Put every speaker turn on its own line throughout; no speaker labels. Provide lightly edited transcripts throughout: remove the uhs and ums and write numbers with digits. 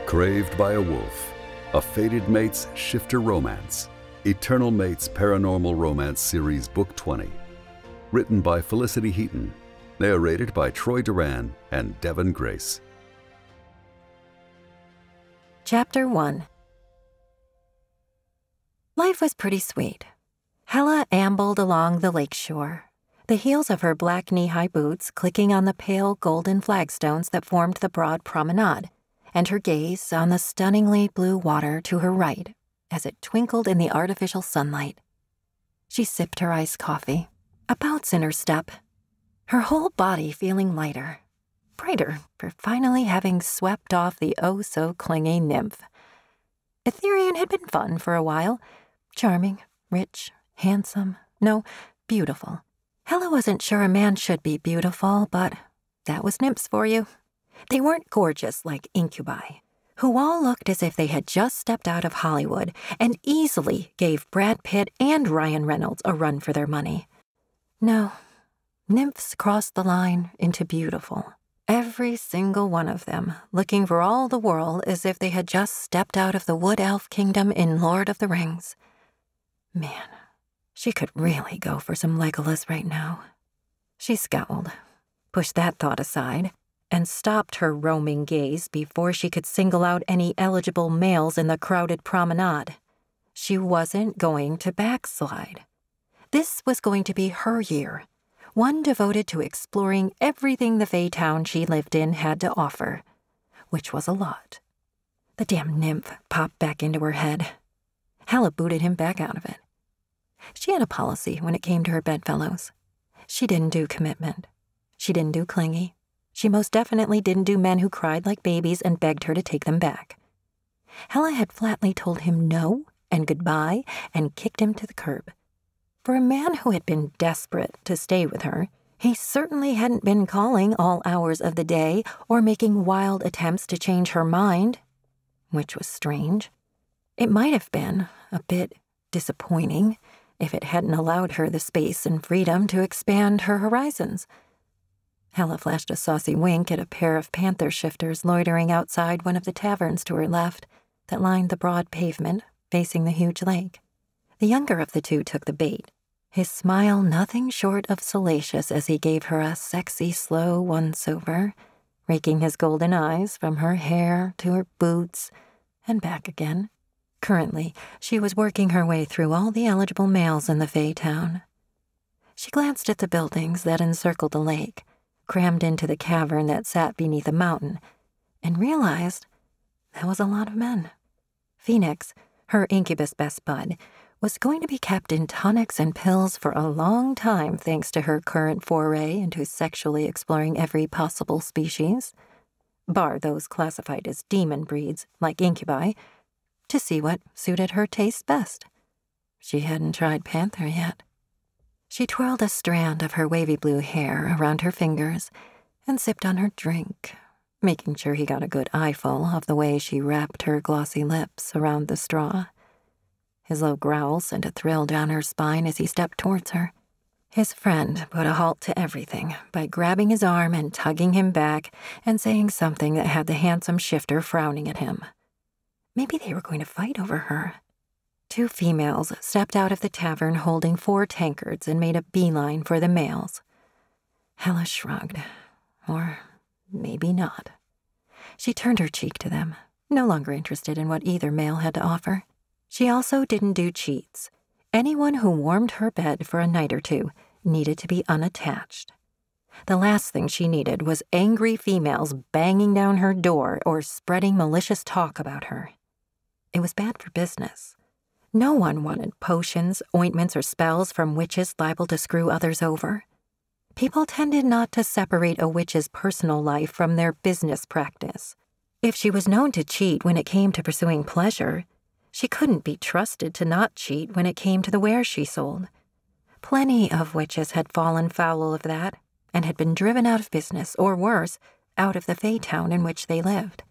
Craved by a Wolf, a fated mate's shifter romance. Eternal Mates Paranormal Romance Series Book 20. Written by Felicity Heaton. Narrated by Troy Duran and Devin Grace.
Chapter 1. Life was pretty sweet. Hella ambled along the lakeshore, the heels of her black knee-high boots clicking on the pale golden flagstones that formed the broad promenade, and her gaze on the stunningly blue water to her right as it twinkled in the artificial sunlight. She sipped her iced coffee, a bounce in her step, her whole body feeling lighter, brighter for finally having swept off the oh-so-clingy nymph. Etherian had been fun for a while. Charming, rich, handsome, no, beautiful. Hella wasn't sure a man should be beautiful, but that was nymphs for you. They weren't gorgeous like incubi, who all looked as if they had just stepped out of Hollywood and easily gave Brad Pitt and Ryan Reynolds a run for their money. No, nymphs crossed the line into beautiful. Every single one of them looking for all the world as if they had just stepped out of the Wood Elf Kingdom in Lord of the Rings. Man, she could really go for some Legolas right now. She scowled, pushed that thought aside, and stopped her roaming gaze before she could single out any eligible males in the crowded promenade. She wasn't going to backslide. This was going to be her year, one devoted to exploring everything the Fey town she lived in had to offer, which was a lot. The damn nymph popped back into her head. Hella booted him back out of it. She had a policy when it came to her bedfellows. She didn't do commitment. She didn't do clingy. She most definitely didn't do men who cried like babies and begged her to take them back. Hella had flatly told him no and goodbye and kicked him to the curb. For a man who had been desperate to stay with her, he certainly hadn't been calling all hours of the day or making wild attempts to change her mind, which was strange. It might have been a bit disappointing if it hadn't allowed her the space and freedom to expand her horizons. Hella flashed a saucy wink at a pair of panther shifters loitering outside one of the taverns to her left that lined the broad pavement facing the huge lake. The younger of the two took the bait, his smile nothing short of salacious as he gave her a sexy, slow once-over, raking his golden eyes from her hair to her boots and back again. Currently, she was working her way through all the eligible males in the Fey town. She glanced at the buildings that encircled the lake, crammed into the cavern that sat beneath a mountain, and realized that was a lot of men. Phoenix, her incubus best bud, was going to be kept in tonics and pills for a long time thanks to her current foray into sexually exploring every possible species, bar those classified as demon breeds like incubi, to see what suited her taste best. She hadn't tried panther yet. She twirled a strand of her wavy blue hair around her fingers and sipped on her drink, making sure he got a good eyeful of the way she wrapped her glossy lips around the straw. His low growl sent a thrill down her spine as he stepped towards her. His friend put a halt to everything by grabbing his arm and tugging him back and saying something that had the handsome shifter frowning at him. Maybe they were going to fight over her. Two females stepped out of the tavern holding 4 tankards and made a beeline for the males. Hella shrugged. Or maybe not. She turned her cheek to them, no longer interested in what either male had to offer. She also didn't do cheats. Anyone who warmed her bed for a night or two needed to be unattached. The last thing she needed was angry females banging down her door or spreading malicious talk about her. It was bad for business. No one wanted potions, ointments, or spells from witches liable to screw others over. People tended not to separate a witch's personal life from their business practice. If she was known to cheat when it came to pursuing pleasure, she couldn't be trusted to not cheat when it came to the wares she sold. Plenty of witches had fallen foul of that and had been driven out of business, or worse, out of the Fey town in which they lived.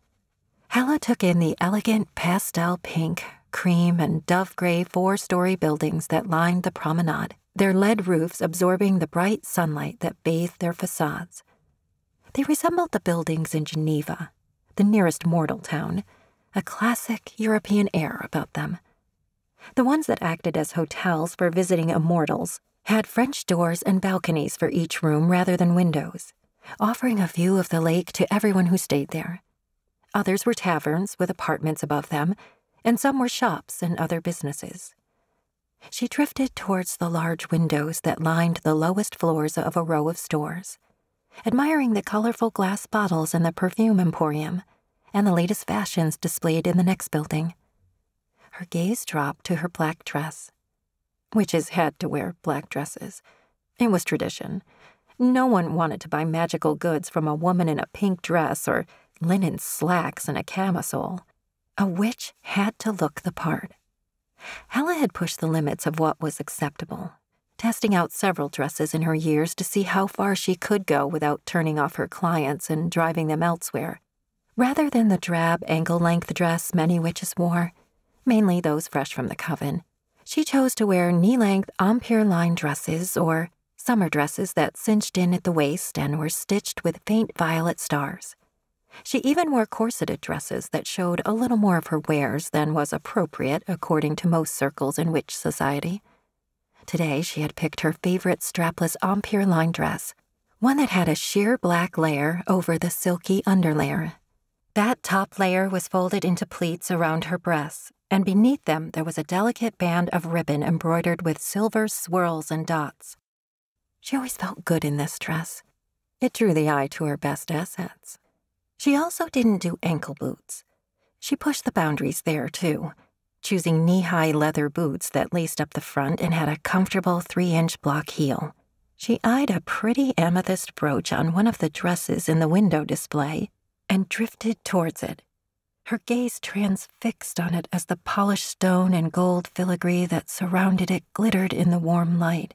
Hella took in the elegant pastel pink, cream and dove-gray 4-story buildings that lined the promenade, their lead roofs absorbing the bright sunlight that bathed their facades. They resembled the buildings in Geneva, the nearest mortal town, a classic European air about them. The ones that acted as hotels for visiting immortals had French doors and balconies for each room rather than windows, offering a view of the lake to everyone who stayed there. Others were taverns with apartments above them, and some were shops and other businesses. She drifted towards the large windows that lined the lowest floors of a row of stores, admiring the colorful glass bottles in the perfume emporium and the latest fashions displayed in the next building. Her gaze dropped to her black dress. Witches had to wear black dresses. It was tradition. No one wanted to buy magical goods from a woman in a pink dress or linen slacks and a camisole. A witch had to look the part. Hella had pushed the limits of what was acceptable, testing out several dresses in her years to see how far she could go without turning off her clients and driving them elsewhere. Rather than the drab ankle-length dress many witches wore, mainly those fresh from the coven, she chose to wear knee-length Empire-line dresses or summer dresses that cinched in at the waist and were stitched with faint violet stars. She even wore corseted dresses that showed a little more of her wares than was appropriate according to most circles in witch society. Today she had picked her favorite strapless Empire-line dress, one that had a sheer black layer over the silky underlayer. That top layer was folded into pleats around her breasts, and beneath them there was a delicate band of ribbon embroidered with silver swirls and dots. She always felt good in this dress. It drew the eye to her best assets. She also didn't do ankle boots. She pushed the boundaries there, too, choosing knee-high leather boots that laced up the front and had a comfortable 3-inch block heel. She eyed a pretty amethyst brooch on one of the dresses in the window display and drifted towards it, her gaze transfixed on it as the polished stone and gold filigree that surrounded it glittered in the warm light.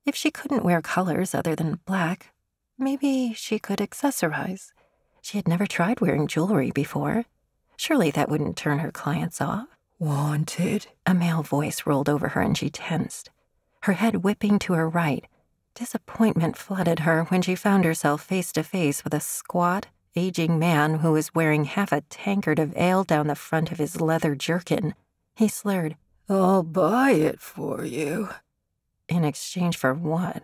If she couldn't wear colors other than black, maybe she could accessorize. She had never tried wearing jewelry before. Surely that wouldn't turn her clients off. "Wanted?" A male voice rolled over her and she tensed, her head whipping to her right. Disappointment flooded her when she found herself face to face with a squat, aging man who was wearing half a tankard of ale down the front of his leather jerkin. He slurred, "I'll buy it for you." In exchange for what?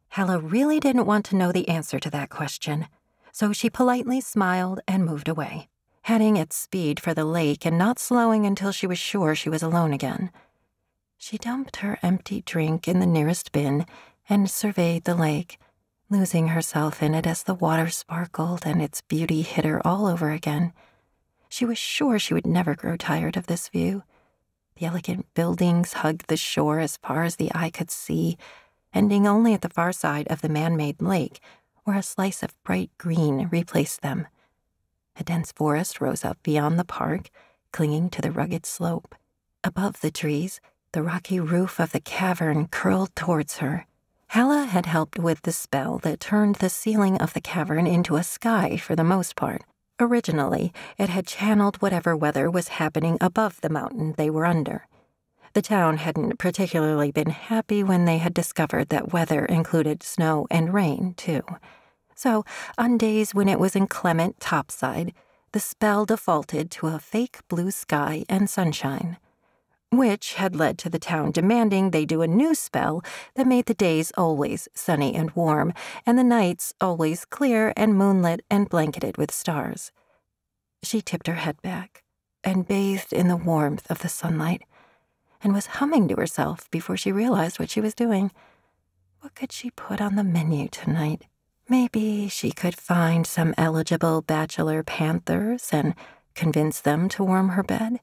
Hella really didn't want to know the answer to that question, so she politely smiled and moved away, heading at speed for the lake and not slowing until she was sure she was alone again. She dumped her empty drink in the nearest bin and surveyed the lake, losing herself in it as the water sparkled and its beauty hit her all over again. She was sure she would never grow tired of this view. The elegant buildings hugged the shore as far as the eye could see, ending only at the far side of the man-made lake, where a slice of bright green replaced them. A dense forest rose up beyond the park, clinging to the rugged slope. Above the trees, the rocky roof of the cavern curled towards her. Hella had helped with the spell that turned the ceiling of the cavern into a sky for the most part. Originally, it had channeled whatever weather was happening above the mountain they were under. The town hadn't particularly been happy when they had discovered that weather included snow and rain, too. So, on days when it was inclement topside, the spell defaulted to a fake blue sky and sunshine, which had led to the town demanding they do a new spell that made the days always sunny and warm, and the nights always clear and moonlit and blanketed with stars. She tipped her head back and bathed in the warmth of the sunlight, and was humming to herself before she realized what she was doing. What could she put on the menu tonight? Maybe she could find some eligible bachelor panthers and convince them to warm her bed.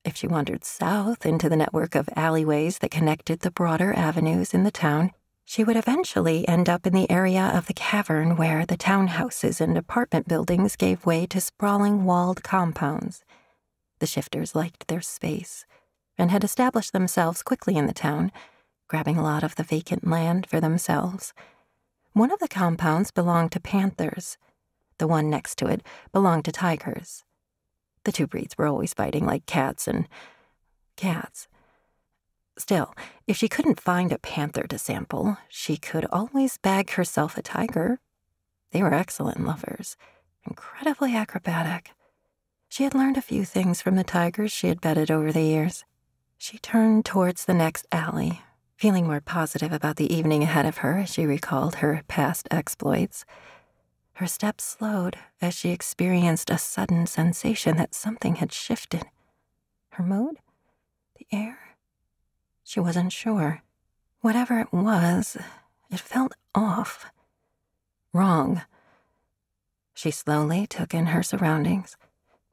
If she wandered south into the network of alleyways that connected the broader avenues in the town, she would eventually end up in the area of the cavern where the townhouses and apartment buildings gave way to sprawling walled compounds. The shifters liked their space and had established themselves quickly in the town, grabbing a lot of the vacant land for themselves. One of the compounds belonged to panthers. The one next to it belonged to tigers. The two breeds were always fighting like cats and cats. Still, if she couldn't find a panther to sample, she could always bag herself a tiger. They were excellent lovers, incredibly acrobatic. She had learned a few things from the tigers she had bedded over the years. She turned towards the next alley, feeling more positive about the evening ahead of her as she recalled her past exploits. Her steps slowed as she experienced a sudden sensation that something had shifted. Her mood? The air? She wasn't sure. Whatever it was, it felt off. Wrong. She slowly took in her surroundings,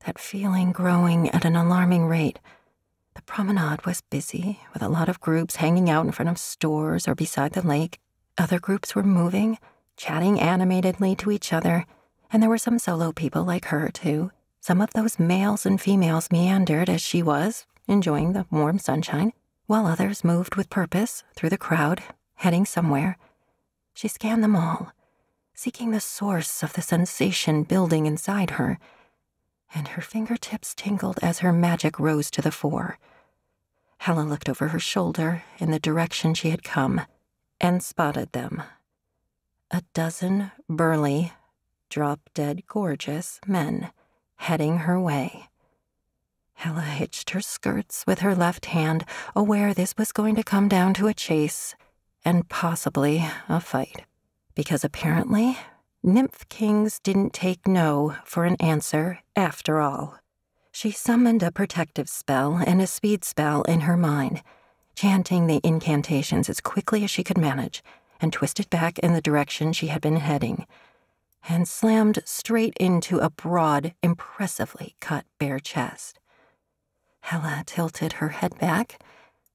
that feeling growing at an alarming rate. The promenade was busy, with a lot of groups hanging out in front of stores or beside the lake. Other groups were moving, chatting animatedly to each other, and there were some solo people like her, too. Some of those males and females meandered as she was, enjoying the warm sunshine, while others moved with purpose through the crowd, heading somewhere. She scanned them all, seeking the source of the sensation building inside her, and her fingertips tingled as her magic rose to the fore. Hella looked over her shoulder in the direction she had come and spotted them. A dozen burly, drop-dead gorgeous men heading her way. Hella hitched her skirts with her left hand, aware this was going to come down to a chase and possibly a fight. Because apparently, Nymph Kings didn't take no for an answer after all. She summoned a protective spell and a speed spell in her mind, chanting the incantations as quickly as she could manage, and twisted back in the direction she had been heading, and slammed straight into a broad, impressively cut bare chest. Hella tilted her head back,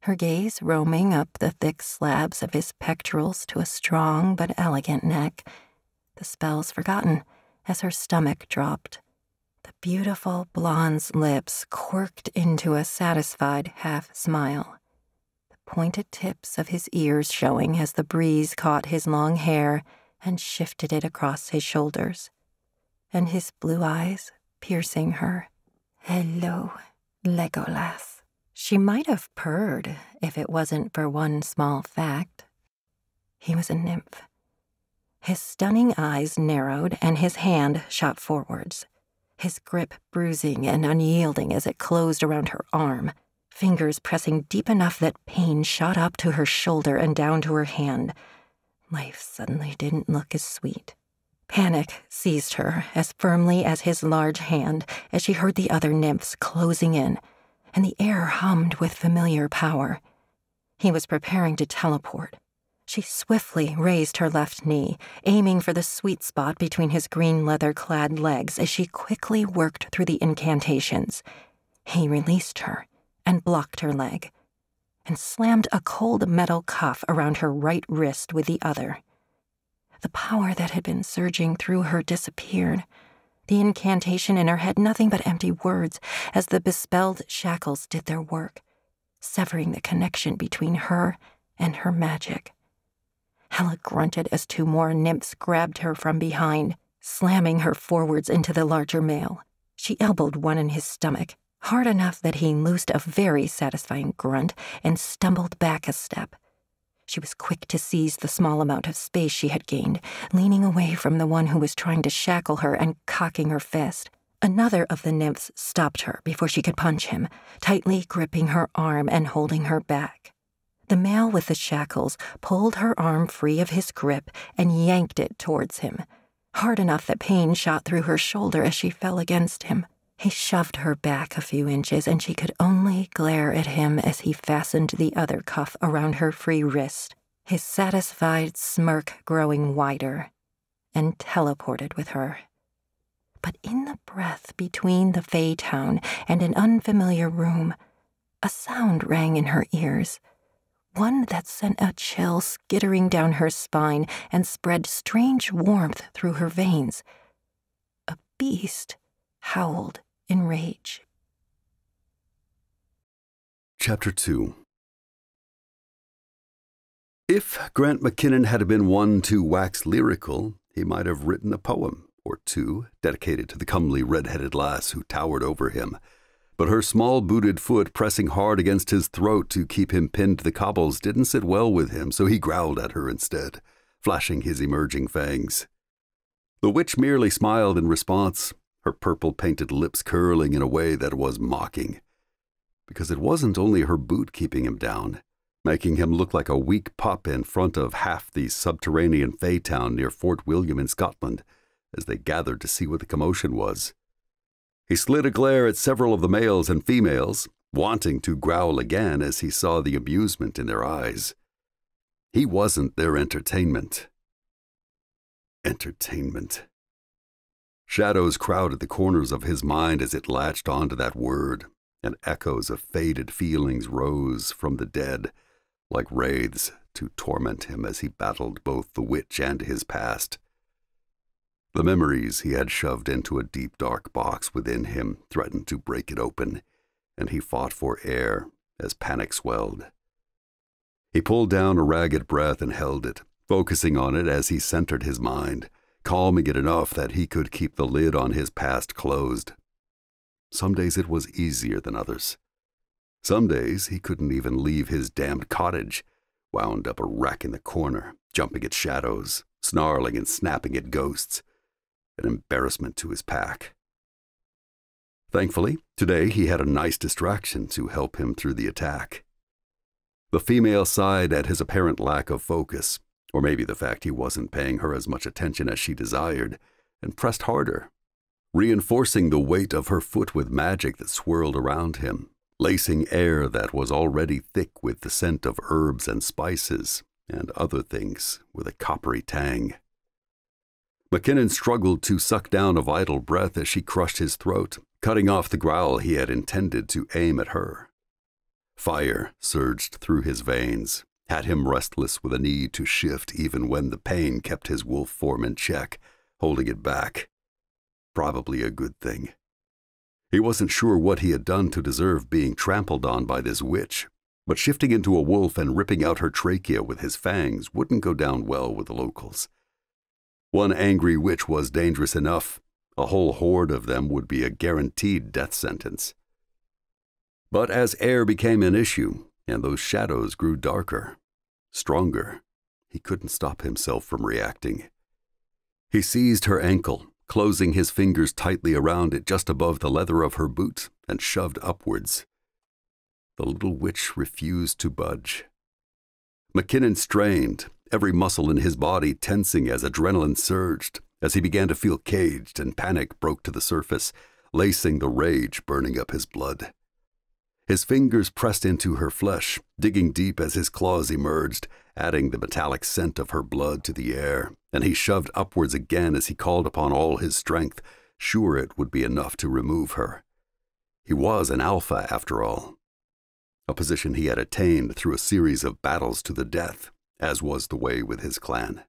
her gaze roaming up the thick slabs of his pectorals to a strong but elegant neck, the spells forgotten as her stomach dropped. The beautiful blonde's lips quirked into a satisfied half-smile, the pointed tips of his ears showing as the breeze caught his long hair and shifted it across his shoulders, and his blue eyes piercing her. "Hello, Legolas." She might have purred if it wasn't for one small fact. He was a nymph. His stunning eyes narrowed and his hand shot forwards, his grip bruising and unyielding as it closed around her arm, fingers pressing deep enough that pain shot up to her shoulder and down to her hand. Life suddenly didn't look as sweet. Panic seized her as firmly as his large hand as she heard the other nymphs closing in, and the air hummed with familiar power. He was preparing to teleport. She swiftly raised her left knee, aiming for the sweet spot between his green leather-clad legs as she quickly worked through the incantations. He released her and blocked her leg, and slammed a cold metal cuff around her right wrist with the other. The power that had been surging through her disappeared. The incantation in her head nothing but empty words as the bespelled shackles did their work, severing the connection between her and her magic. Hella grunted as two more nymphs grabbed her from behind, slamming her forwards into the larger male. She elbowed one in his stomach, hard enough that he loosed a very satisfying grunt and stumbled back a step. She was quick to seize the small amount of space she had gained, leaning away from the one who was trying to shackle her and cocking her fist. Another of the nymphs stopped her before she could punch him, tightly gripping her arm and holding her back. The male with the shackles pulled her arm free of his grip and yanked it towards him, hard enough that pain shot through her shoulder as she fell against him. He shoved her back a few inches, and she could only glare at him as he fastened the other cuff around her free wrist, his satisfied smirk growing wider, and teleported with her. But in the breath between the Fey town and an unfamiliar room, a sound rang in her ears, one that sent a chill skittering down her spine and spread strange warmth through her veins. A beast howled in rage.
Chapter 2. If Grant McKinnon had been one to wax lyrical, he might have written a poem or two dedicated to the comely red-headed lass who towered over him, but her small-booted foot pressing hard against his throat to keep him pinned to the cobbles didn't sit well with him, so he growled at her instead, flashing his emerging fangs. The witch merely smiled in response, her purple-painted lips curling in a way that was mocking. Because it wasn't only her boot keeping him down, making him look like a weak pup in front of half the subterranean Fay town near Fort William in Scotland, as they gathered to see what the commotion was. He slid a glare at several of the males and females, wanting to growl again as he saw the amusement in their eyes. He wasn't their entertainment. Entertainment. Shadows crowded the corners of his mind as it latched onto that word, and echoes of faded feelings rose from the dead, like wraiths, to torment him as he battled both the witch and his past. The memories he had shoved into a deep, dark box within him threatened to break it open, and he fought for air as panic swelled. He pulled down a ragged breath and held it, focusing on it as he centered his mind, calming it enough that he could keep the lid on his past closed. Some days it was easier than others. Some days he couldn't even leave his damned cottage, wound up a wreck in the corner, jumping at shadows, snarling and snapping at ghosts, an embarrassment to his pack. Thankfully, today he had a nice distraction to help him through the attack. The female sighed at his apparent lack of focus, or maybe the fact he wasn't paying her as much attention as she desired, and pressed harder, reinforcing the weight of her foot with magic that swirled around him, lacing air that was already thick with the scent of herbs and spices, and other things with a coppery tang. McKinnon struggled to suck down a vital breath as she crushed his throat, cutting off the growl he had intended to aim at her. Fire surged through his veins, had him restless with a need to shift even when the pain kept his wolf form in check, holding it back. Probably a good thing. He wasn't sure what he had done to deserve being trampled on by this witch, but shifting into a wolf and ripping out her trachea with his fangs wouldn't go down well with the locals. One angry witch was dangerous enough. A whole horde of them would be a guaranteed death sentence. But as air became an issue, and those shadows grew darker, stronger, he couldn't stop himself from reacting. He seized her ankle, closing his fingers tightly around it just above the leather of her boot, and shoved upwards. The little witch refused to budge. McKinnon strained, every muscle in his body tensing as adrenaline surged, as he began to feel caged and panic broke to the surface, lacing the rage burning up his blood. His fingers pressed into her flesh, digging deep as his claws emerged, adding the metallic scent of her blood to the air, and he shoved upwards again as he called upon all his strength, sure it would be enough to remove her. He was an alpha, after all, a position he had attained through a series of battles to the death, as was the way with his clan.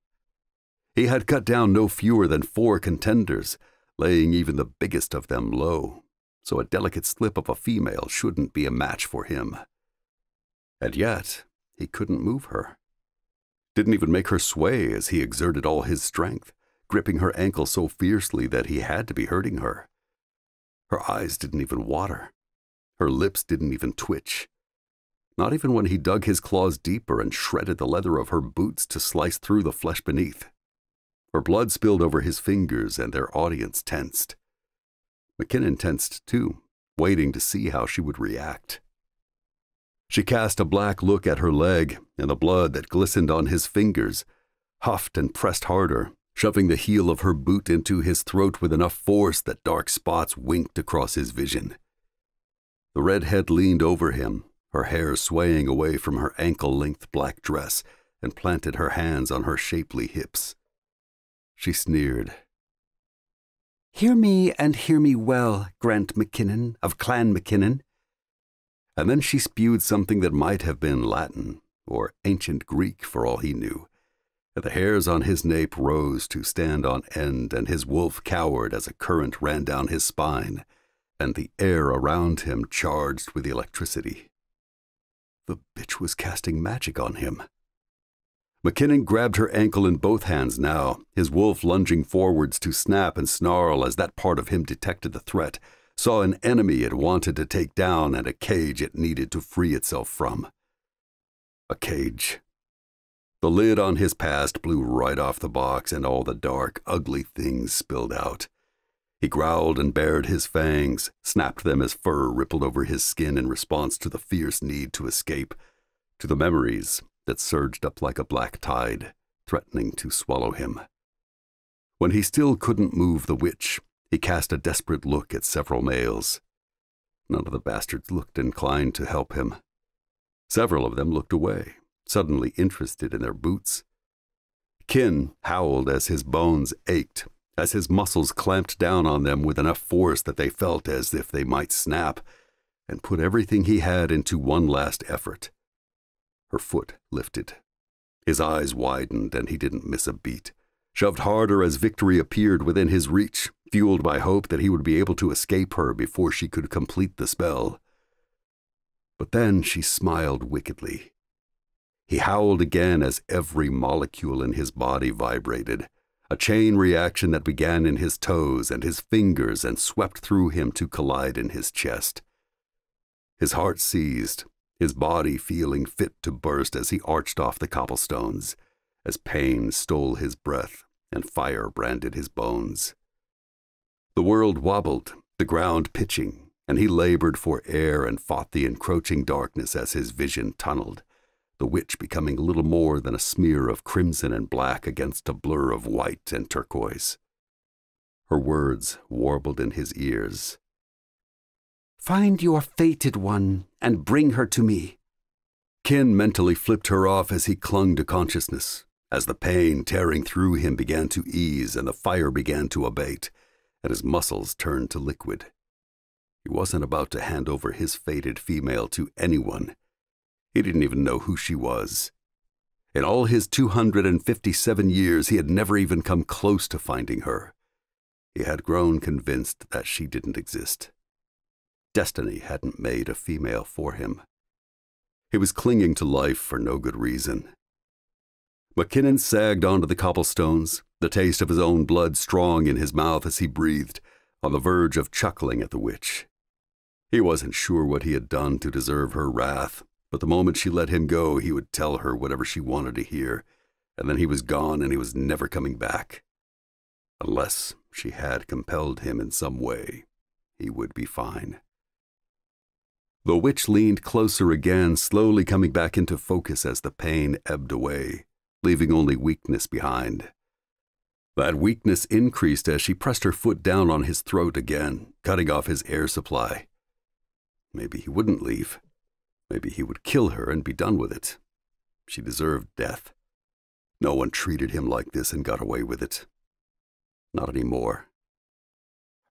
He had cut down no fewer than 4 contenders, laying even the biggest of them low, so a delicate slip of a female shouldn't be a match for him. And yet, he couldn't move her. Didn't even make her sway as he exerted all his strength, gripping her ankle so fiercely that he had to be hurting her. Her eyes didn't even water. Her lips didn't even twitch. Not even when he dug his claws deeper and shredded the leather of her boots to slice through the flesh beneath. Her blood spilled over his fingers and their audience tensed. McKinnon tensed too, waiting to see how she would react. She cast a black look at her leg, and the blood that glistened on his fingers, huffed and pressed harder, shoving the heel of her boot into his throat with enough force that dark spots winked across his vision. The redhead leaned over him, her hair swaying away from her ankle-length black dress, and planted her hands on her shapely hips. She sneered. "Hear me, and hear me well, Grant McKinnon of Clan McKinnon." And then she spewed something that might have been Latin, or ancient Greek for all he knew. And the hairs on his nape rose to stand on end, and his wolf cowered as a current ran down his spine, and the air around him charged with electricity. The bitch was casting magic on him. McKinnon grabbed her ankle in both hands now, his wolf lunging forwards to snap and snarl as that part of him detected the threat, saw an enemy it wanted to take down and a cage it needed to free itself from. A cage. The lid on his past blew right off the box and all the dark, ugly things spilled out. He growled and bared his fangs, snapped them as fur rippled over his skin in response to the fierce need to escape, to the memories that surged up like a black tide, threatening to swallow him. When he still couldn't move the witch, he cast a desperate look at several males. None of the bastards looked inclined to help him. Several of them looked away, suddenly interested in their boots. Kin howled as his bones ached, as his muscles clamped down on them with enough force that they felt as if they might snap, and put everything he had into one last effort. Her foot lifted. His eyes widened and he didn't miss a beat, shoved harder as victory appeared within his reach, fueled by hope that he would be able to escape her before she could complete the spell. But then she smiled wickedly. He howled again as every molecule in his body vibrated, a chain reaction that began in his toes and his fingers and swept through him to collide in his chest. His heart seized, his body feeling fit to burst as he arched off the cobblestones, as pain stole his breath and fire branded his bones. The world wobbled, the ground pitching, and he labored for air and fought the encroaching darkness as his vision tunneled, the witch becoming little more than a smear of crimson and black against a blur of white and turquoise. Her words warbled in his ears. "Find your fated one and bring her to me." Kin mentally flipped her off as he clung to consciousness, as the pain tearing through him began to ease and the fire began to abate, and his muscles turned to liquid. He wasn't about to hand over his fated female to anyone. He didn't even know who she was. In all his 257 years, he had never even come close to finding her. He had grown convinced that she didn't exist. Destiny hadn't made a female for him. He was clinging to life for no good reason. McKinnon sagged onto the cobblestones, the taste of his own blood strong in his mouth as he breathed, on the verge of chuckling at the witch. He wasn't sure what he had done to deserve her wrath, but the moment she let him go, he would tell her whatever she wanted to hear, and then he was gone and he was never coming back. Unless she had compelled him in some way, he would be fine. The witch leaned closer again, slowly coming back into focus as the pain ebbed away, leaving only weakness behind. That weakness increased as she pressed her foot down on his throat again, cutting off his air supply. Maybe he wouldn't leave. Maybe he would kill her and be done with it. She deserved death. No one treated him like this and got away with it. Not anymore.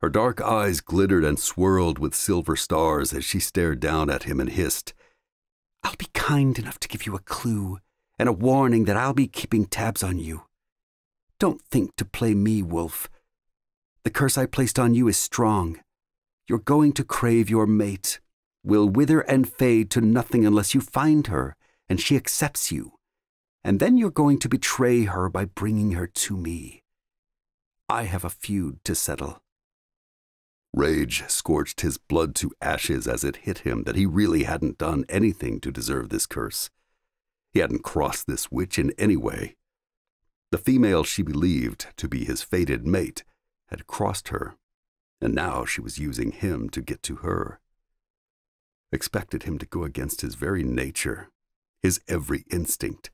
Her dark eyes glittered and swirled with silver stars as she stared down at him and hissed, "I'll be kind enough to give you a clue and a warning that I'll be keeping tabs on you. Don't think to play me, wolf. The curse I placed on you is strong. You're going to crave your mate, will wither and fade to nothing unless you find her and she accepts you. And then you're going to betray her by bringing her to me. I have a feud to settle." Rage scorched his blood to ashes as it hit him that he really hadn't done anything to deserve this curse. He hadn't crossed this witch in any way. The female she believed to be his fated mate had crossed her, and now she was using him to get to her. Expected him to go against his very nature, his every instinct,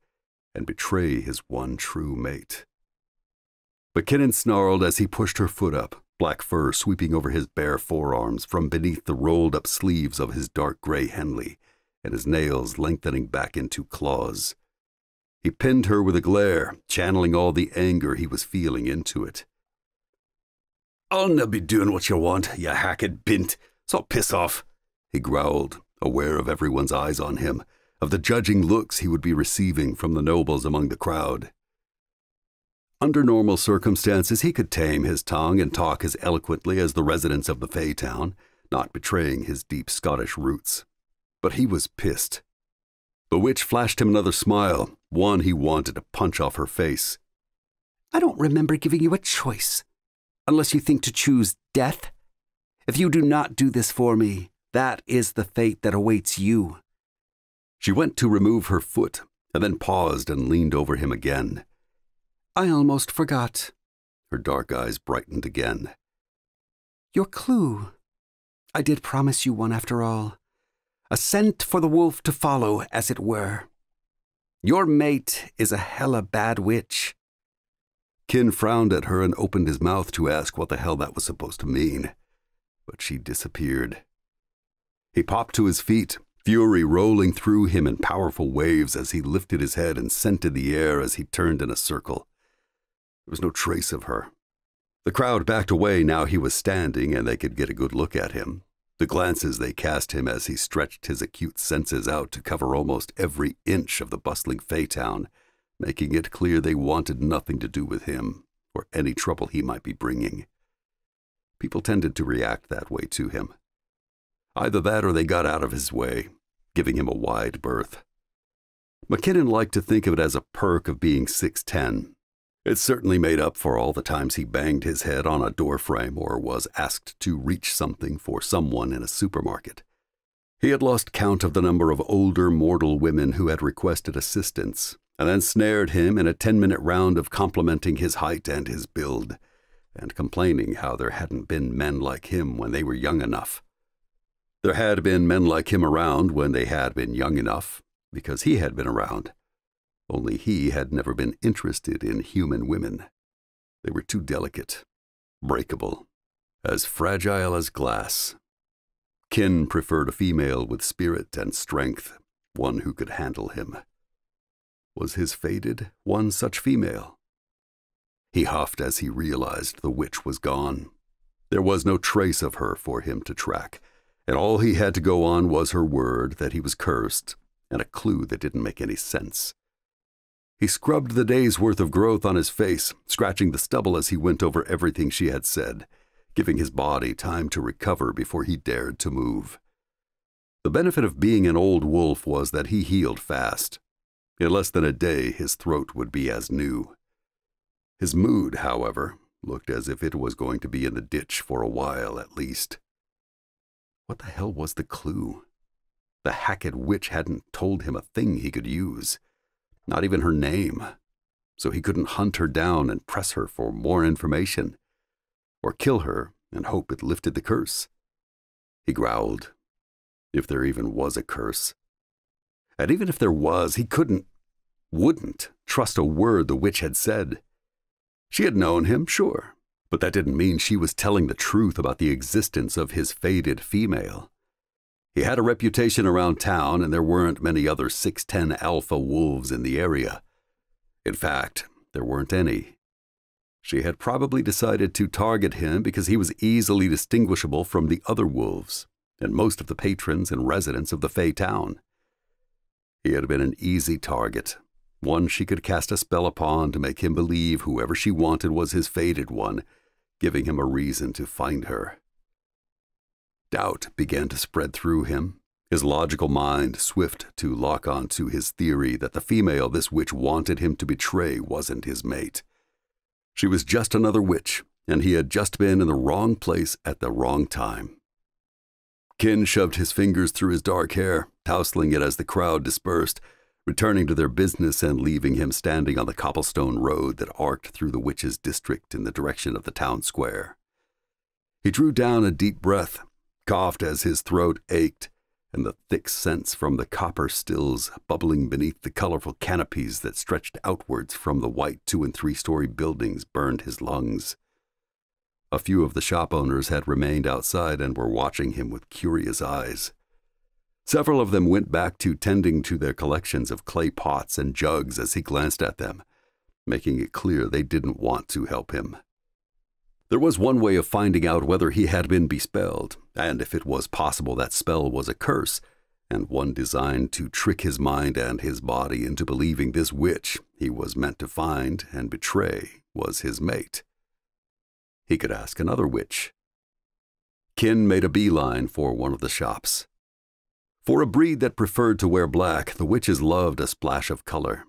and betray his one true mate. McKinnon snarled as he pushed her foot up, black fur sweeping over his bare forearms from beneath the rolled-up sleeves of his dark gray Henley, and his nails lengthening back into claws. He pinned her with a glare, channeling all the anger he was feeling into it. "I'll no be doing what you want, you hacked bint, so piss off," he growled, aware of everyone's eyes on him, of the judging looks he would be receiving from the nobles among the crowd. Under normal circumstances, he could tame his tongue and talk as eloquently as the residents of the Fey town, not betraying his deep Scottish roots. But he was pissed. The witch flashed him another smile, one he wanted to punch off her face.
I don't remember giving you a choice, unless you think to choose death. If you do not do this for me, that is the fate that awaits you.
She went to remove her foot, and then paused and leaned over him again.
I almost forgot.
Her dark eyes brightened again.
Your clue. I did promise you one after all. A scent for the wolf to follow, as it were. Your mate is a hella bad witch.
Kin frowned at her and opened his mouth to ask what the hell that was supposed to mean, but she disappeared. He popped to his feet, fury rolling through him in powerful waves as he lifted his head and scented the air as he turned in a circle. There was no trace of her. The crowd backed away now he was standing and they could get a good look at him. The glances they cast him as he stretched his acute senses out to cover almost every inch of the bustling Faytown, making it clear they wanted nothing to do with him or any trouble he might be bringing. People tended to react that way to him. Either that or they got out of his way, giving him a wide berth. McKinnon liked to think of it as a perk of being 6'10". It certainly made up for all the times he banged his head on a doorframe or was asked to reach something for someone in a supermarket. He had lost count of the number of older mortal women who had requested assistance, and then snared him in a 10-minute round of complimenting his height and his build, and complaining how there hadn't been men like him when they were young enough. There had been men like him around when they had been young enough, because he had been around. Only he had never been interested in human women. They were too delicate, breakable, as fragile as glass. Kin preferred a female with spirit and strength, one who could handle him. Was his fated one such female? He huffed as he realized the witch was gone. There was no trace of her for him to track, and all he had to go on was her word that he was cursed, and a clue that didn't make any sense. He scrubbed the day's worth of growth on his face, scratching the stubble as he went over everything she had said, giving his body time to recover before he dared to move. The benefit of being an old wolf was that he healed fast. In less than a day, his throat would be as new. His mood, however, looked as if it was going to be in the ditch for a while at least. What the hell was the clue? The hacked witch hadn't told him a thing he could use. Not even her name, so he couldn't hunt her down and press her for more information, or kill her and hope it lifted the curse. He growled, if there even was a curse. And even if there was, he wouldn't trust a word the witch had said. She had known him, sure, but that didn't mean she was telling the truth about the existence of his fated female. He had a reputation around town, and there weren't many other 6'10" alpha wolves in the area. In fact, there weren't any. She had probably decided to target him because he was easily distinguishable from the other wolves and most of the patrons and residents of the Faytown. He had been an easy target, one she could cast a spell upon to make him believe whoever she wanted was his fated one, giving him a reason to find her. Doubt began to spread through him, his logical mind swift to lock on to his theory that the female this witch wanted him to betray wasn't his mate. She was just another witch, and he had just been in the wrong place at the wrong time. Kin shoved his fingers through his dark hair, tousling it as the crowd dispersed, returning to their business and leaving him standing on the cobblestone road that arced through the witch's district in the direction of the town square. He drew down a deep breath, coughed as his throat ached, and the thick scents from the copper stills bubbling beneath the colorful canopies that stretched outwards from the white 2- and 3-story buildings burned his lungs. A few of the shop owners had remained outside and were watching him with curious eyes. Several of them went back to tending to their collections of clay pots and jugs as he glanced at them, making it clear they didn't want to help him. There was one way of finding out whether he had been bespelled, and if it was possible that spell was a curse, and one designed to trick his mind and his body into believing this witch he was meant to find and betray was his mate. He could ask another witch. Kin made a beeline for one of the shops. For a breed that preferred to wear black, the witches loved a splash of color.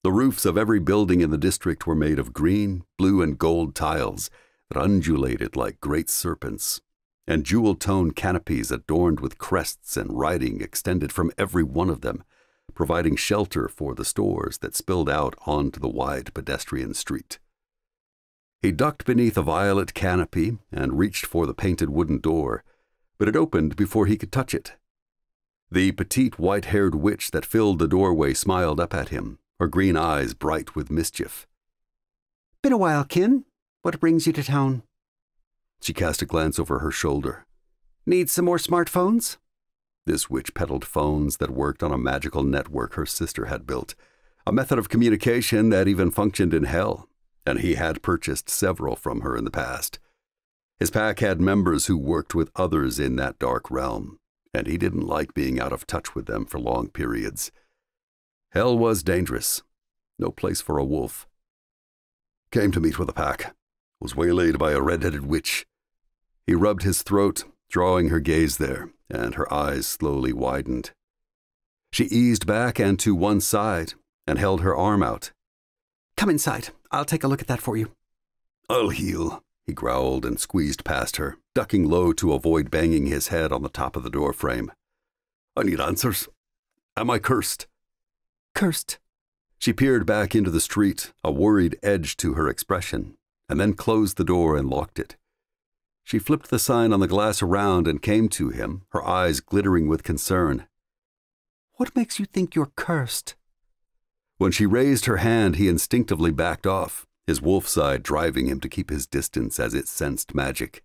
The roofs of every building in the district were made of green, blue, and gold tiles that undulated like great serpents, and jewel-toned canopies adorned with crests and writing extended from every one of them, providing shelter for the stores that spilled out onto the wide pedestrian street. He ducked beneath a violet canopy and reached for the painted wooden door, but it opened before he could touch it. The petite white-haired witch that filled the doorway smiled up at him, her green eyes bright with mischief.
"Been a while, kin. What brings you to town?"
She cast a glance over her shoulder.
"Need some more smartphones?"
This witch peddled phones that worked on a magical network her sister had built, a method of communication that even functioned in hell, and he had purchased several from her in the past. His pack had members who worked with others in that dark realm, and he didn't like being out of touch with them for long periods. Hell was dangerous. No place for a wolf. Came to meet with a pack. Was waylaid by a red-headed witch. He rubbed his throat, drawing her gaze there, and her eyes slowly widened. She eased back and to one side and held her arm out.
"Come inside. I'll take a look at that for you."
"I'll heal," he growled and squeezed past her, ducking low to avoid banging his head on the top of the doorframe. "I need answers. Am I cursed?"
"Cursed?"
She peered back into the street, a worried edge to her expression, and then closed the door and locked it. She flipped the sign on the glass around and came to him, her eyes glittering with concern.
"What makes you think you're cursed?"
When she raised her hand, he instinctively backed off, his wolf side driving him to keep his distance as it sensed magic.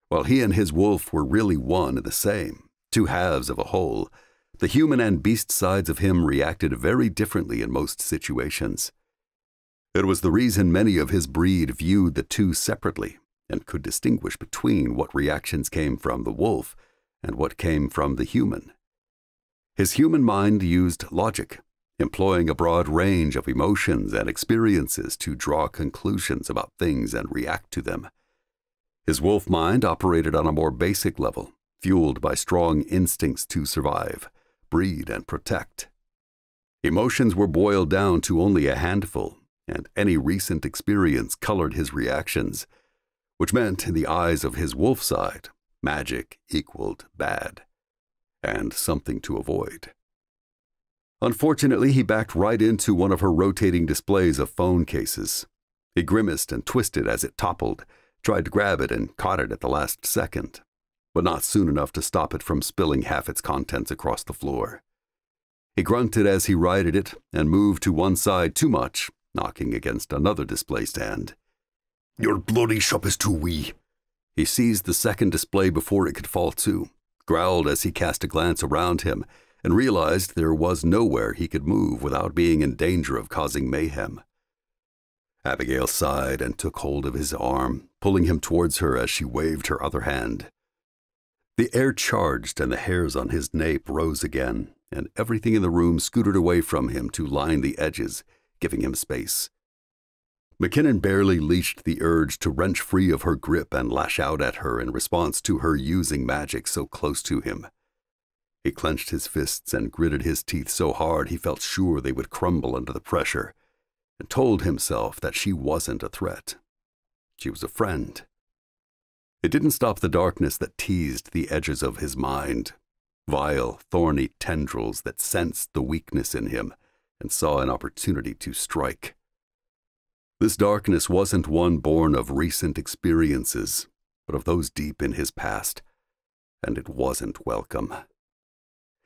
While he and his wolf were really one and the same, two halves of a whole, the human and beast sides of him reacted very differently in most situations. It was the reason many of his breed viewed the two separately and could distinguish between what reactions came from the wolf and what came from the human. His human mind used logic, employing a broad range of emotions and experiences to draw conclusions about things and react to them. His wolf mind operated on a more basic level, fueled by strong instincts to survive, breed, and protect. Emotions were boiled down to only a handful, and any recent experience colored his reactions, which meant, in the eyes of his wolf side, magic equaled bad, and something to avoid. Unfortunately, he backed right into one of her rotating displays of phone cases. He grimaced and twisted as it toppled, tried to grab it and caught it at the last second, but not soon enough to stop it from spilling half its contents across the floor. He grunted as he righted it and moved to one side too much, knocking against another display stand. "Your bloody shop is too wee." He seized the second display before it could fall to, growled as he cast a glance around him, and realized there was nowhere he could move without being in danger of causing mayhem. Abigail sighed and took hold of his arm, pulling him towards her as she waved her other hand. The air charged and the hairs on his nape rose again, and everything in the room scooted away from him to line the edges, giving him space. McKinnon barely leashed the urge to wrench free of her grip and lash out at her in response to her using magic so close to him. He clenched his fists and gritted his teeth so hard he felt sure they would crumble under the pressure, and told himself that she wasn't a threat. She was a friend. It didn't stop the darkness that teased the edges of his mind, vile, thorny tendrils that sensed the weakness in him and saw an opportunity to strike. This darkness wasn't one born of recent experiences, but of those deep in his past, and it wasn't welcome.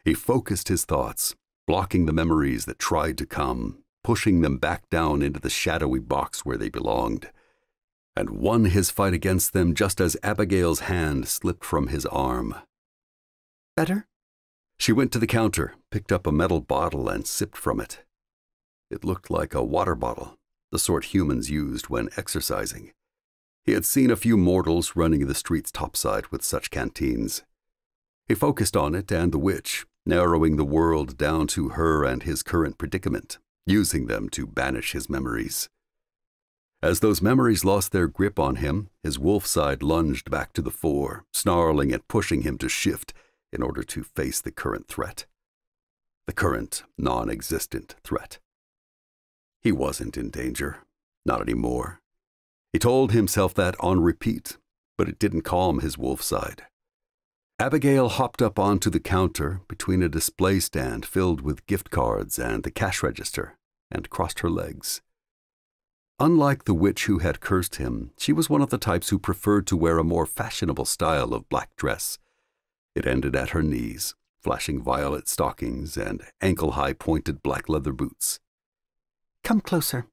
He focused his thoughts, blocking the memories that tried to come, pushing them back down into the shadowy box where they belonged, and won his fight against them just as Abigail's hand slipped from his arm.
"Better?"
She went to the counter, picked up a metal bottle, and sipped from it. It looked like a water bottle, the sort humans used when exercising. He had seen a few mortals running the streets topside with such canteens. He focused on it and the witch, narrowing the world down to her and his current predicament, using them to banish his memories. As those memories lost their grip on him, his wolf side lunged back to the fore, snarling and pushing him to shift, in order to face the current threat. The current, non-existent threat. He wasn't in danger. Not anymore. He told himself that on repeat, but it didn't calm his wolf side. Abigail hopped up onto the counter between a display stand filled with gift cards and the cash register and crossed her legs. Unlike the witch who had cursed him, she was one of the types who preferred to wear a more fashionable style of black dress. It ended at her knees, flashing violet stockings and ankle-high pointed black leather boots.
"Come closer."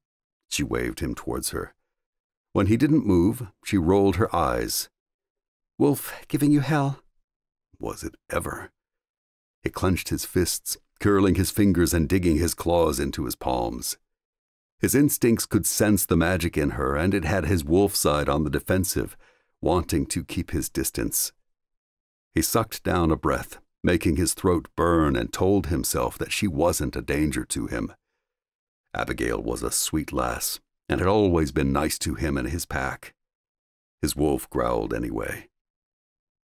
She waved him towards her. When he didn't move, she rolled her eyes.
"Wolf giving you hell?"
Was it ever? He clenched his fists, curling his fingers and digging his claws into his palms. His instincts could sense the magic in her, and it had his wolf side on the defensive, wanting to keep his distance. He sucked down a breath, making his throat burn, and told himself that she wasn't a danger to him. Abigail was a sweet lass, and had always been nice to him and his pack. His wolf growled anyway.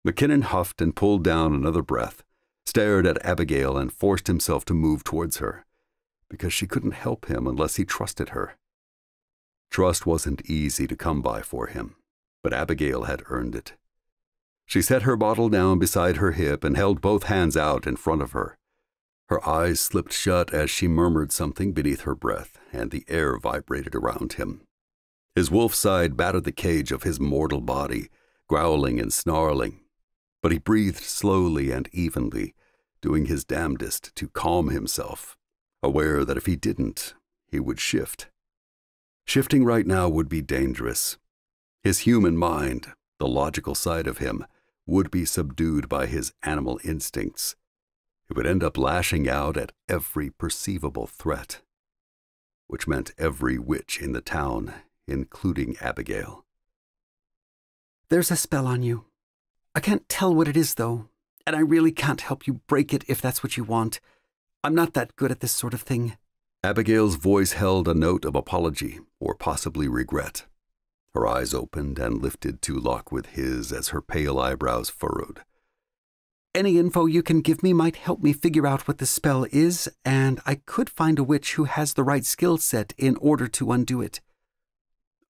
McKinnon huffed and pulled down another breath, stared at Abigail and forced himself to move towards her, because she couldn't help him unless he trusted her. Trust wasn't easy to come by for him, but Abigail had earned it. She set her bottle down beside her hip and held both hands out in front of her. Her eyes slipped shut as she murmured something beneath her breath, and the air vibrated around him. His wolf side battered the cage of his mortal body, growling and snarling, but he breathed slowly and evenly, doing his damnedest to calm himself, aware that if he didn't, he would shift. Shifting right now would be dangerous. His human mind, the logical side of him, would be subdued by his animal instincts. He would end up lashing out at every perceivable threat, which meant every witch in the town, including Abigail.
"There's a spell on you. I can't tell what it is, though, and I really can't help you break it if that's what you want. I'm not that good at this sort of thing."
Abigail's voice held a note of apology, or possibly regret. Her eyes opened and lifted to lock with his as her pale eyebrows furrowed.
"Any info you can give me might help me figure out what the spell is, and I could find a witch who has the right skill set in order to undo it."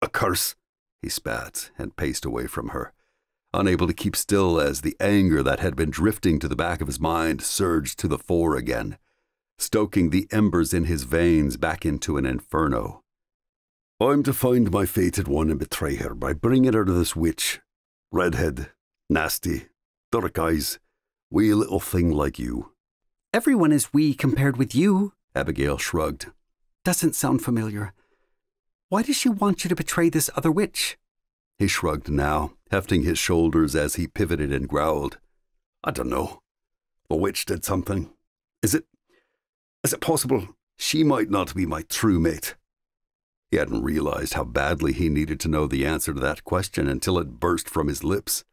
"A curse," he spat and paced away from her, unable to keep still as the anger that had been drifting to the back of his mind surged to the fore again, stoking the embers in his veins back into an inferno. "I'm to find my fated one and betray her by bringing her to this witch. Redhead, nasty, dark eyes, wee little thing like you."
"Everyone is wee compared with you,"
Abigail shrugged.
"Doesn't sound familiar. Why does she want you to betray this other witch?"
He shrugged now, hefting his shoulders as he pivoted and growled. "I don't know. The witch did something. Is it possible she might not be my true mate?" He hadn't realized how badly he needed to know the answer to that question until it burst from his lips.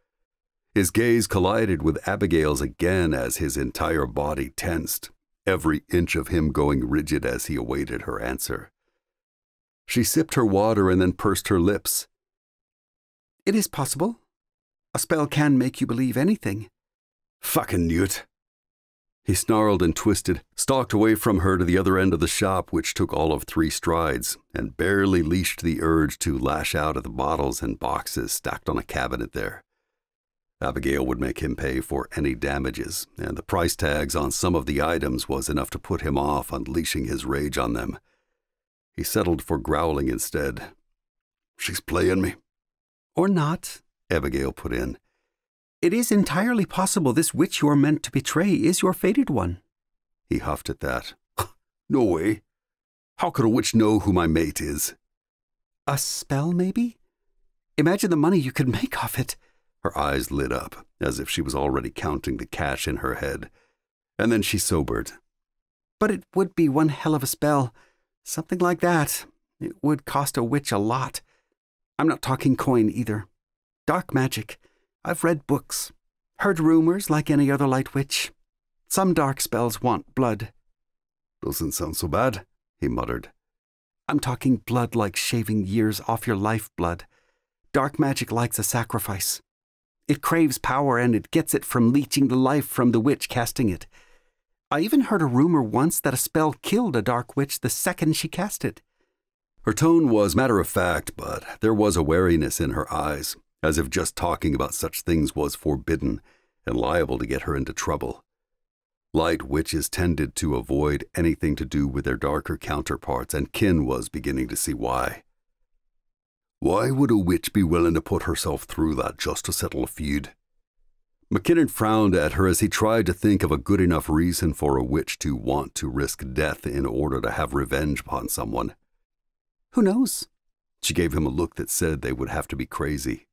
His gaze collided with Abigail's again as his entire body tensed, every inch of him going rigid as he awaited her answer. She sipped her water and then pursed her lips.
"It is possible. A spell can make you believe anything."
"Fucking knew it." He snarled and twisted, stalked away from her to the other end of the shop, which took all of 3 strides, and barely leashed the urge to lash out at the bottles and boxes stacked on a cabinet there. Abigail would make him pay for any damages, and the price tags on some of the items was enough to put him off unleashing his rage on them. He settled for growling instead. "She's playing me."
"Or not,"
Abigail put in.
"It is entirely possible this witch you are meant to betray is your fated one."
He huffed at that. "No way. How could a witch know who my mate is?"
"A spell, maybe? Imagine the money you could make off it."
Her eyes lit up, as if she was already counting the cash in her head. And then she sobered.
"But it would be one hell of a spell. Something like that. It would cost a witch a lot. I'm not talking coin either. Dark magic. I've read books, heard rumors like any other light witch. Some dark spells want blood."
"Doesn't sound so bad," he muttered.
"I'm talking blood like shaving years off your life blood. Dark magic likes a sacrifice. It craves power, and it gets it from leeching the life from the witch casting it. I even heard a rumor once that a spell killed a dark witch the second she cast it."
Her tone was matter of fact, but there was a wariness in her eyes, as if just talking about such things was forbidden and liable to get her into trouble. Light witches tended to avoid anything to do with their darker counterparts, and Kin was beginning to see why. Why would a witch be willing to put herself through that just to settle a feud? McKinnon frowned at her as he tried to think of a good enough reason for a witch to want to risk death in order to have revenge upon someone.
"Who knows?"
She gave him a look that said they would have to be crazy.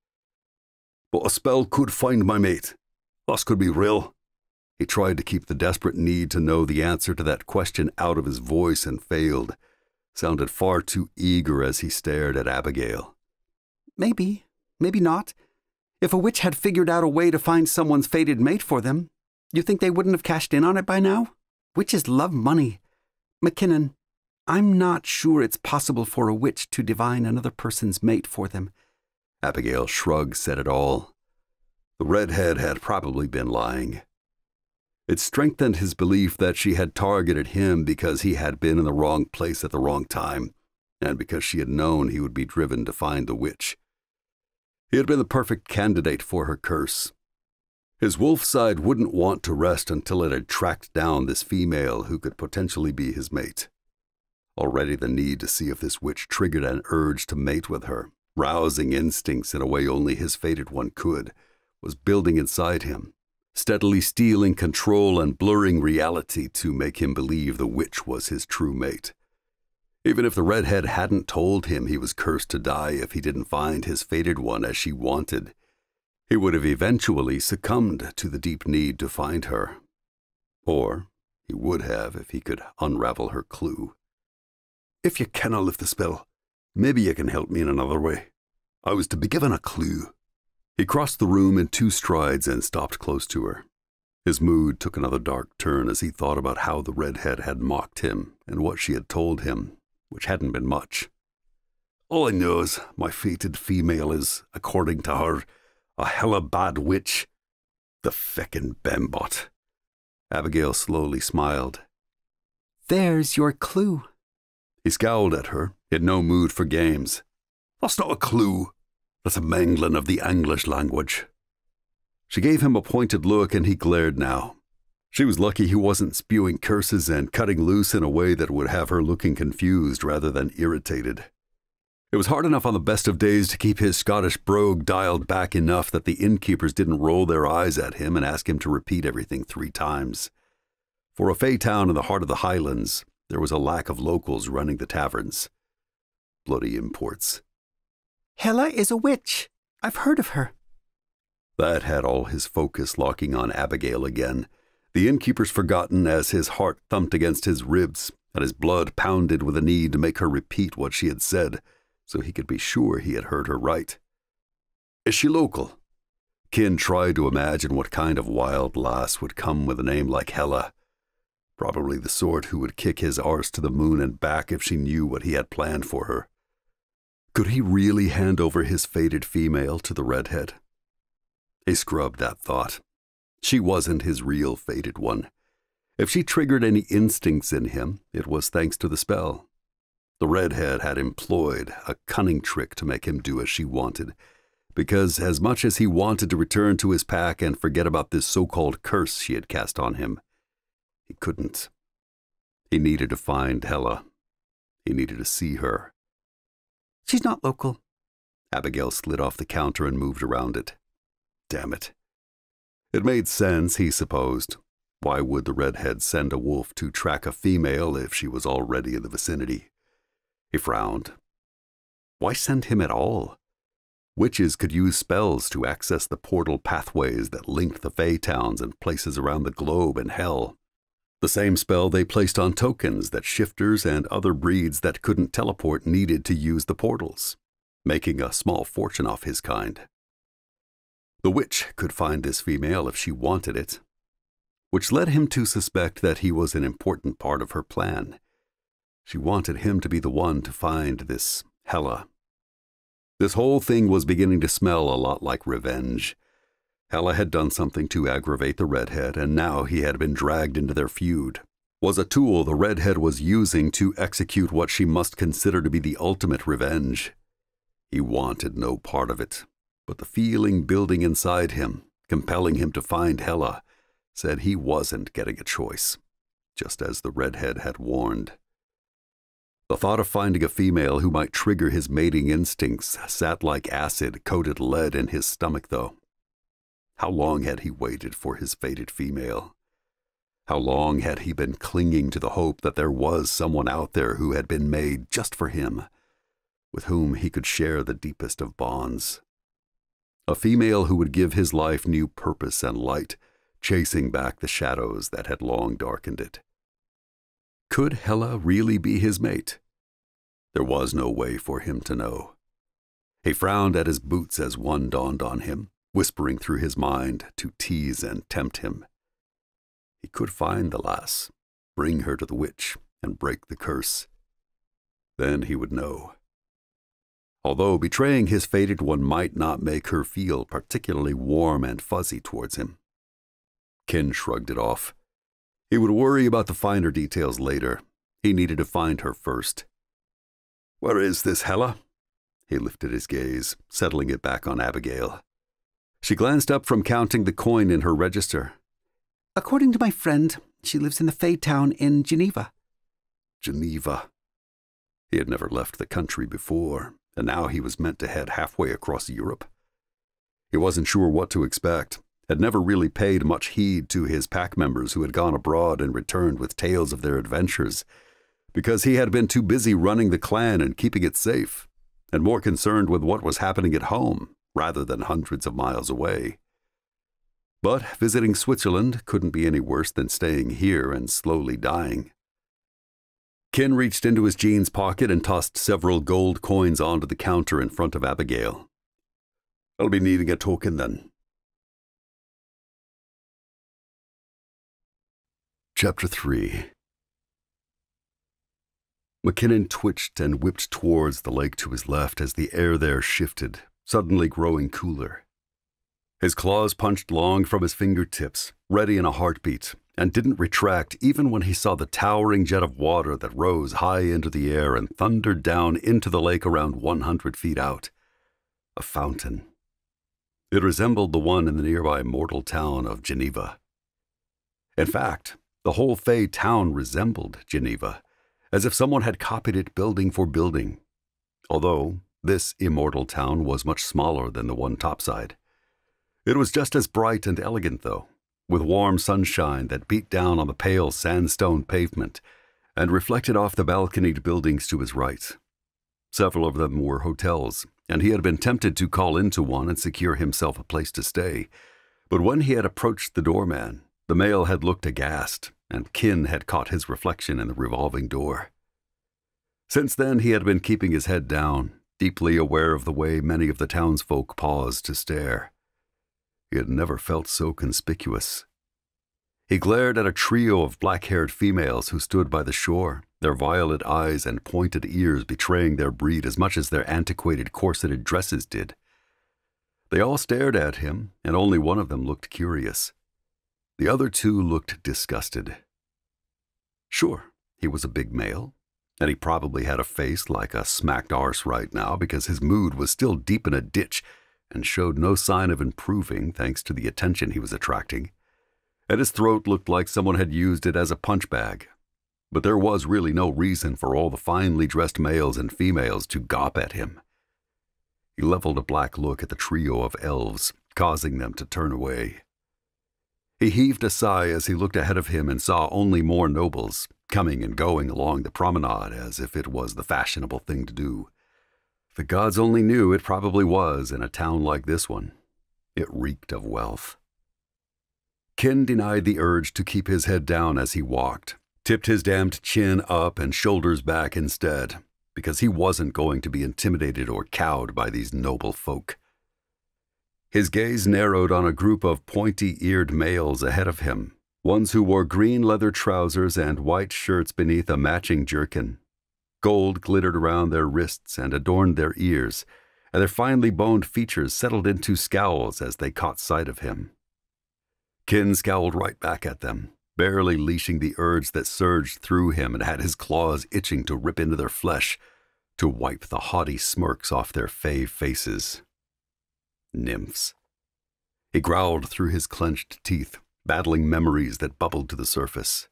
"But a spell could find my mate. This could be real." He tried to keep the desperate need to know the answer to that question out of his voice and failed. Sounded far too eager as he stared at Abigail.
"Maybe, maybe not. If a witch had figured out a way to find someone's fated mate for them, you think they wouldn't have cashed in on it by now? Witches love money. McKinnon, I'm not sure it's possible for a witch to divine another person's mate for them."
Abigail's shrug said it all. The redhead had probably been lying. It strengthened his belief that she had targeted him because he had been in the wrong place at the wrong time, and because she had known he would be driven to find the witch. He had been the perfect candidate for her curse. His wolf side wouldn't want to rest until it had tracked down this female who could potentially be his mate. Already the need to see if this witch triggered an urge to mate with her, rousing instincts in a way only his fated one could, was building inside him, steadily stealing control and blurring reality to make him believe the witch was his true mate. Even if the redhead hadn't told him he was cursed to die if he didn't find his fated one as she wanted, he would have eventually succumbed to the deep need to find her. Or he would have if he could unravel her clue. "If you cannot lift the spell, maybe you can help me in another way. I was to be given a clue." He crossed the room in 2 strides and stopped close to her. His mood took another dark turn as he thought about how the redhead had mocked him and what she had told him, which hadn't been much. "All I know is my fated female is, according to her, a hella bad witch. The feckin' bembot." Abigail slowly smiled.
"There's your clue."
He scowled at her, in no mood for games. "That's not a clue. That's a mangling of the English language." She gave him a pointed look, and he glared now. She was lucky he wasn't spewing curses and cutting loose in a way that would have her looking confused rather than irritated. It was hard enough on the best of days to keep his Scottish brogue dialed back enough that the innkeepers didn't roll their eyes at him and ask him to repeat everything 3 times. For a fey town in the heart of the Highlands, there was a lack of locals running the taverns. Bloody imports.
"Hela is a witch. I've heard of her."
That had all his focus locking on Abigail again, the innkeeper's forgotten as his heart thumped against his ribs and his blood pounded with a need to make her repeat what she had said so he could be sure he had heard her right. "Is she local?" Kin tried to imagine what kind of wild lass would come with a name like Hela. Probably the sort who would kick his arse to the moon and back if she knew what he had planned for her. Could he really hand over his fated female to the redhead? He scrubbed that thought. She wasn't his real fated one. If she triggered any instincts in him, it was thanks to the spell. The redhead had employed a cunning trick to make him do as she wanted, because as much as he wanted to return to his pack and forget about this so-called curse she had cast on him, he couldn't. He needed to find Hela. He needed to see her.
"She's not local."
Abigail slid off the counter and moved around it. Damn it. It made sense, he supposed. Why would the redhead send a wolf to track a female if she was already in the vicinity? He frowned. Why send him at all? Witches could use spells to access the portal pathways that linked the Fey towns and places around the globe in hell. The same spell they placed on tokens that shifters and other breeds that couldn't teleport needed to use the portals, making a small fortune off his kind. The witch could find this female if she wanted it, which led him to suspect that he was an important part of her plan. She wanted him to be the one to find this Hela. This whole thing was beginning to smell a lot like revenge. Hela had done something to aggravate the redhead, and now he had been dragged into their feud. Was a tool the redhead was using to execute what she must consider to be the ultimate revenge. He wanted no part of it, but the feeling building inside him, compelling him to find Hela, said he wasn't getting a choice, just as the redhead had warned. The thought of finding a female who might trigger his mating instincts sat like acid-coated lead in his stomach, though. How long had he waited for his fated female? How long had he been clinging to the hope that there was someone out there who had been made just for him, with whom he could share the deepest of bonds? A female who would give his life new purpose and light, chasing back the shadows that had long darkened it. Could Hela really be his mate? There was no way for him to know. He frowned at his boots as one dawned on him, whispering through his mind to tease and tempt him. He could find the lass, bring her to the witch, and break the curse. Then he would know. Although betraying his fated one might not make her feel particularly warm and fuzzy towards him. Kin shrugged it off. He would worry about the finer details later. He needed to find her first. "Where is this Hela?" He lifted his gaze, settling it back on Abigail. She glanced up from counting the coin in her register.
"According to my friend, she lives in the Fey town in Geneva."
Geneva. He had never left the country before, and now he was meant to head halfway across Europe. He wasn't sure what to expect, had never really paid much heed to his pack members who had gone abroad and returned with tales of their adventures, because he had been too busy running the clan and keeping it safe, and more concerned with what was happening at home, rather than hundreds of miles away. But visiting Switzerland couldn't be any worse than staying here and slowly dying. Kin reached into his jeans pocket and tossed several gold coins onto the counter in front of Abigail. "I'll be needing a token then." Chapter 3. McKinnon twitched and whipped towards the lake to his left as the air there shifted, suddenly growing cooler. His claws punched long from his fingertips, ready in a heartbeat, and didn't retract even when he saw the towering jet of water that rose high into the air and thundered down into the lake around 100 feet out. A fountain. It resembled the one in the nearby mortal town of Geneva. In fact, the whole Fey town resembled Geneva, as if someone had copied it building for building, although this immortal town was much smaller than the one topside. It was just as bright and elegant, though, with warm sunshine that beat down on the pale sandstone pavement and reflected off the balconied buildings to his right. Several of them were hotels, and he had been tempted to call into one and secure himself a place to stay. But when he had approached the doorman, the male had looked aghast, and Kin had caught his reflection in the revolving door. Since then, he had been keeping his head down, deeply aware of the way many of the townsfolk paused to stare. He had never felt so conspicuous. He glared at a trio of black-haired females who stood by the shore, their violet eyes and pointed ears betraying their breed as much as their antiquated corseted dresses did. They all stared at him, and only one of them looked curious. The other two looked disgusted. Sure, he was a big male, and he probably had a face like a smacked arse right now because his mood was still deep in a ditch and showed no sign of improving thanks to the attention he was attracting. And his throat looked like someone had used it as a punch bag. But there was really no reason for all the finely dressed males and females to gawp at him. He leveled a black look at the trio of elves, causing them to turn away. He heaved a sigh as he looked ahead of him and saw only more nobles, coming and going along the promenade as if it was the fashionable thing to do. The gods only knew it probably was in a town like this one. It reeked of wealth. Kin denied the urge to keep his head down as he walked, tipped his damned chin up and shoulders back instead, because he wasn't going to be intimidated or cowed by these noble folk. His gaze narrowed on a group of pointy-eared males ahead of him, ones who wore green leather trousers and white shirts beneath a matching jerkin. Gold glittered around their wrists and adorned their ears, and their finely boned features settled into scowls as they caught sight of him. Kin scowled right back at them, barely leashing the urge that surged through him and had his claws itching to rip into their flesh, to wipe the haughty smirks off their fey faces. Nymphs. He growled through his clenched teeth, battling memories that bubbled to the surface.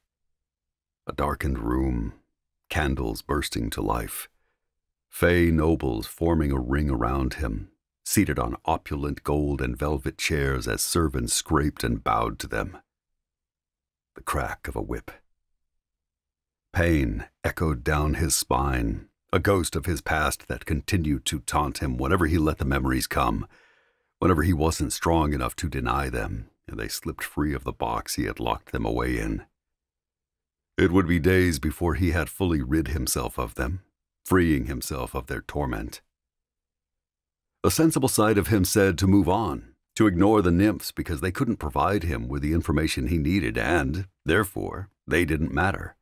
A darkened room, candles bursting to life, fey nobles forming a ring around him, seated on opulent gold and velvet chairs as servants scraped and bowed to them. The crack of a whip. Pain echoed down his spine, a ghost of his past that continued to taunt him whenever he let the memories come, whenever he wasn't strong enough to deny them, and they slipped free of the box he had locked them away in. It would be days before he had fully rid himself of them, freeing himself of their torment. A sensible side of him said to move on, to ignore the nymphs because they couldn't provide him with the information he needed and, therefore, they didn't matter.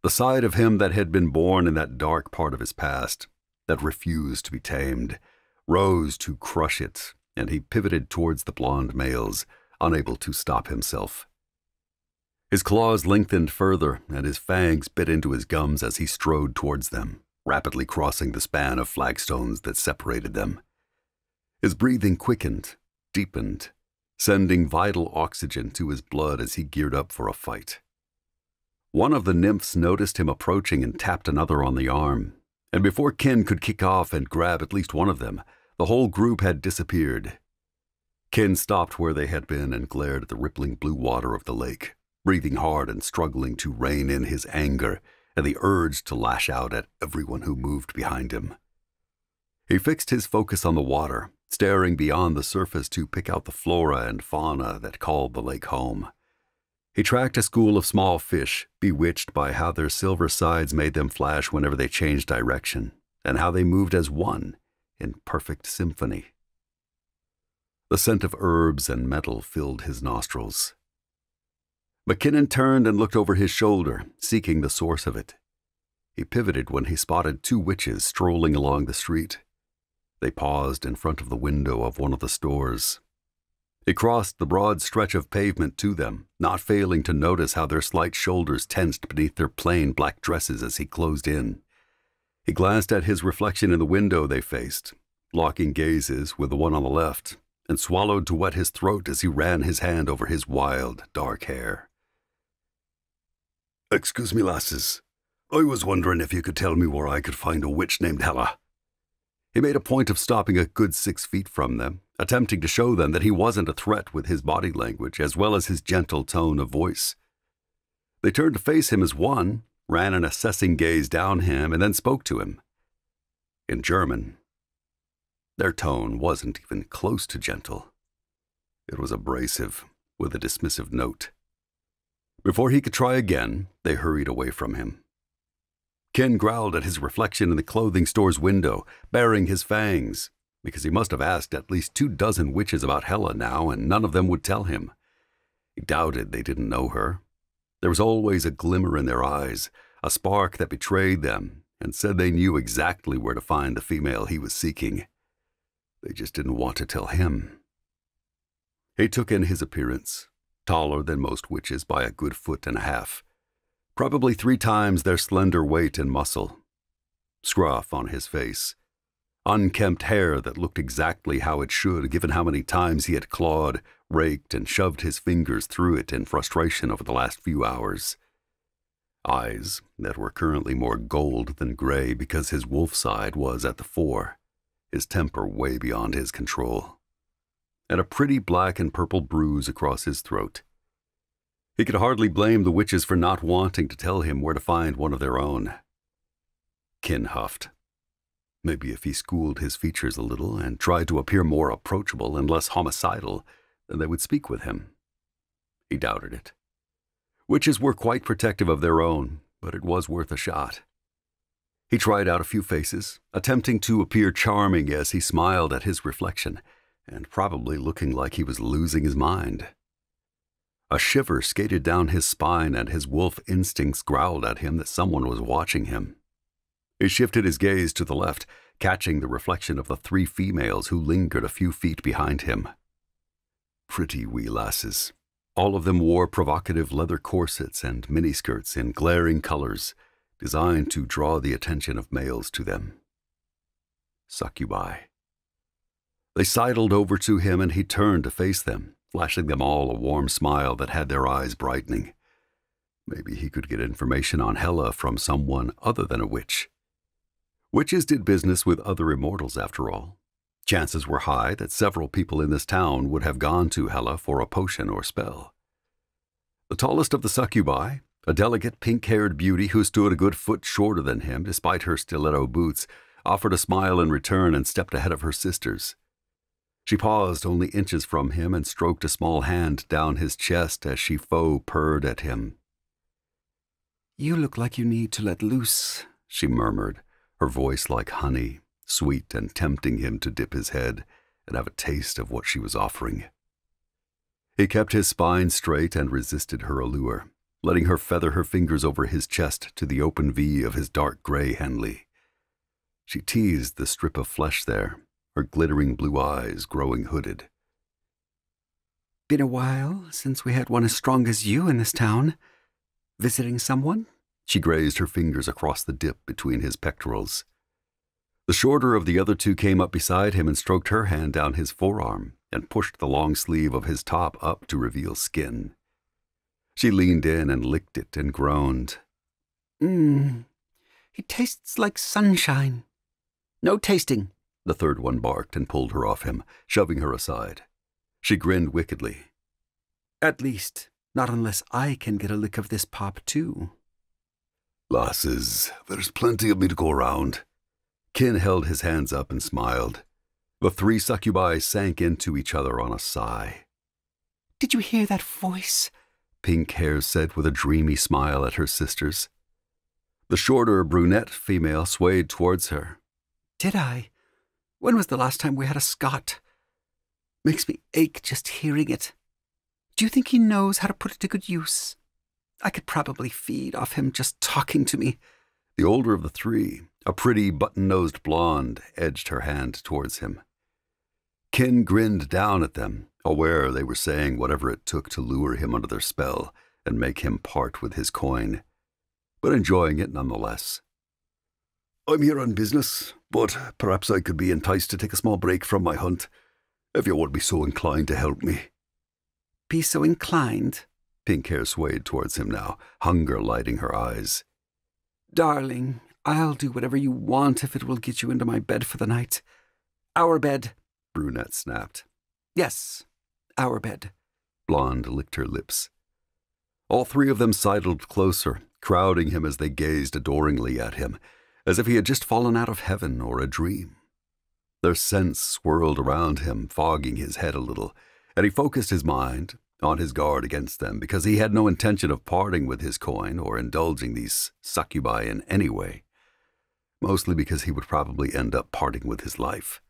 The side of him that had been born in that dark part of his past, that refused to be tamed, rose to crush it, and he pivoted towards the blonde males, unable to stop himself. His claws lengthened further, and his fangs bit into his gums as he strode towards them, rapidly crossing the span of flagstones that separated them. His breathing quickened, deepened, sending vital oxygen to his blood as he geared up for a fight. One of the nymphs noticed him approaching and tapped another on the arm, and before Kin could kick off and grab at least one of them, the whole group had disappeared. Kin stopped where they had been and glared at the rippling blue water of the lake, breathing hard and struggling to rein in his anger and the urge to lash out at everyone who moved behind him. He fixed his focus on the water, staring beyond the surface to pick out the flora and fauna that called the lake home. He tracked a school of small fish, bewitched by how their silver sides made them flash whenever they changed direction, and how they moved as one, in perfect symphony. The scent of herbs and metal filled his nostrils. McKinnon turned and looked over his shoulder, seeking the source of it. He pivoted when he spotted two witches strolling along the street. They paused in front of the window of one of the stores. He crossed the broad stretch of pavement to them, not failing to notice how their slight shoulders tensed beneath their plain black dresses as he closed in. He glanced at his reflection in the window they faced, locking gazes with the one on the left, and swallowed to wet his throat as he ran his hand over his wild, dark hair. "Excuse me, lasses. I was wondering if you could tell me where I could find a witch named Hela." He made a point of stopping a good 6 feet from them, attempting to show them that he wasn't a threat with his body language as well as his gentle tone of voice. They turned to face him as one, ran an assessing gaze down him, and then spoke to him. In German. Their tone wasn't even close to gentle. It was abrasive, with a dismissive note. Before he could try again, they hurried away from him. Ken growled at his reflection in the clothing store's window, baring his fangs, because he must have asked at least 24 witches about Hela now, and none of them would tell him. He doubted they didn't know her. There was always a glimmer in their eyes, a spark that betrayed them, and said they knew exactly where to find the female he was seeking. They just didn't want to tell him. He took in his appearance, taller than most witches by a good 1.5 feet, probably 3 times their slender weight and muscle. Scruff on his face, unkempt hair that looked exactly how it should given how many times he had clawed, raked, and shoved his fingers through it in frustration over the last few hours. Eyes that were currently more gold than gray because his wolf side was at the fore, his temper way beyond his control, and a pretty black and purple bruise across his throat. He could hardly blame the witches for not wanting to tell him where to find one of their own. Kin huffed. Maybe if he schooled his features a little and tried to appear more approachable and less homicidal, then they would speak with him. He doubted it. Witches were quite protective of their own, but it was worth a shot. He tried out a few faces, attempting to appear charming as he smiled at his reflection, and probably looking like he was losing his mind. A shiver skated down his spine, and his wolf instincts growled at him that someone was watching him. He shifted his gaze to the left, catching the reflection of the 3 females who lingered a few feet behind him. Pretty wee lasses. All of them wore provocative leather corsets and miniskirts in glaring colors, designed to draw the attention of males to them. Succubi. They sidled over to him, and he turned to face them, flashing them all a warm smile that had their eyes brightening. Maybe he could get information on Hela from someone other than a witch. Witches did business with other immortals, after all. Chances were high that several people in this town would have gone to Hela for a potion or spell. The tallest of the succubi, a delicate pink-haired beauty who stood a good foot shorter than him despite her stiletto boots, offered a smile in return and stepped ahead of her sisters. She paused only inches from him and stroked a small hand down his chest as she faux purred at him.
"You look like you need to let loose," she murmured, her voice like honey, sweet and tempting him to dip his head and have a taste of what she was offering. He kept his spine straight and resisted her allure, letting her feather her fingers over his chest to the open V of his dark gray Henley. She teased the strip of flesh there, her glittering blue eyes growing hooded. "Been a while since we had one as strong as you in this town. Visiting someone?" She grazed her fingers across the dip between his pectorals. The shorter of the other 2 came up beside him and stroked her hand down his forearm and pushed the long sleeve of his top up to reveal skin. She leaned in and licked it and groaned. He tastes like sunshine." "No tasting," the 3rd one barked and pulled her off him, shoving her aside. She grinned wickedly. "At least, not unless I can get a lick of this pop, too."
"Lasses, there's plenty of me to go around." Kin held his hands up and smiled. The 3 succubi sank into each other on a sigh.
"Did you hear that voice?"
Pink Hair said with a dreamy smile at her sisters. The shorter brunette female swayed towards her.
"Did I? When was the last time we had a Scot? Makes me ache just hearing it. Do you think he knows how to put it to good use? I could probably feed off him just talking to me."
The older of the 3, a pretty button-nosed blonde, edged her hand towards him. Kin grinned down at them, aware they were saying whatever it took to lure him under their spell and make him part with his coin, but enjoying it nonetheless. "I'm here on business, but perhaps I could be enticed to take a small break from my hunt, if you would be so inclined to help me."
"Be so inclined?"
Pink Hair swayed towards him now, hunger lighting her eyes.
"Darling, I'll do whatever you want if it will get you into my bed for the night." "Our bed,"
Brunette snapped.
"Yes, our bed."
Blonde licked her lips. All 3 of them sidled closer, crowding him as they gazed adoringly at him, as if he had just fallen out of heaven or a dream. Their scents swirled around him, fogging his head a little, and he focused his mind, on his guard against them, because he had no intention of parting with his coin or indulging these succubi in any way, mostly because he would probably end up parting with his life.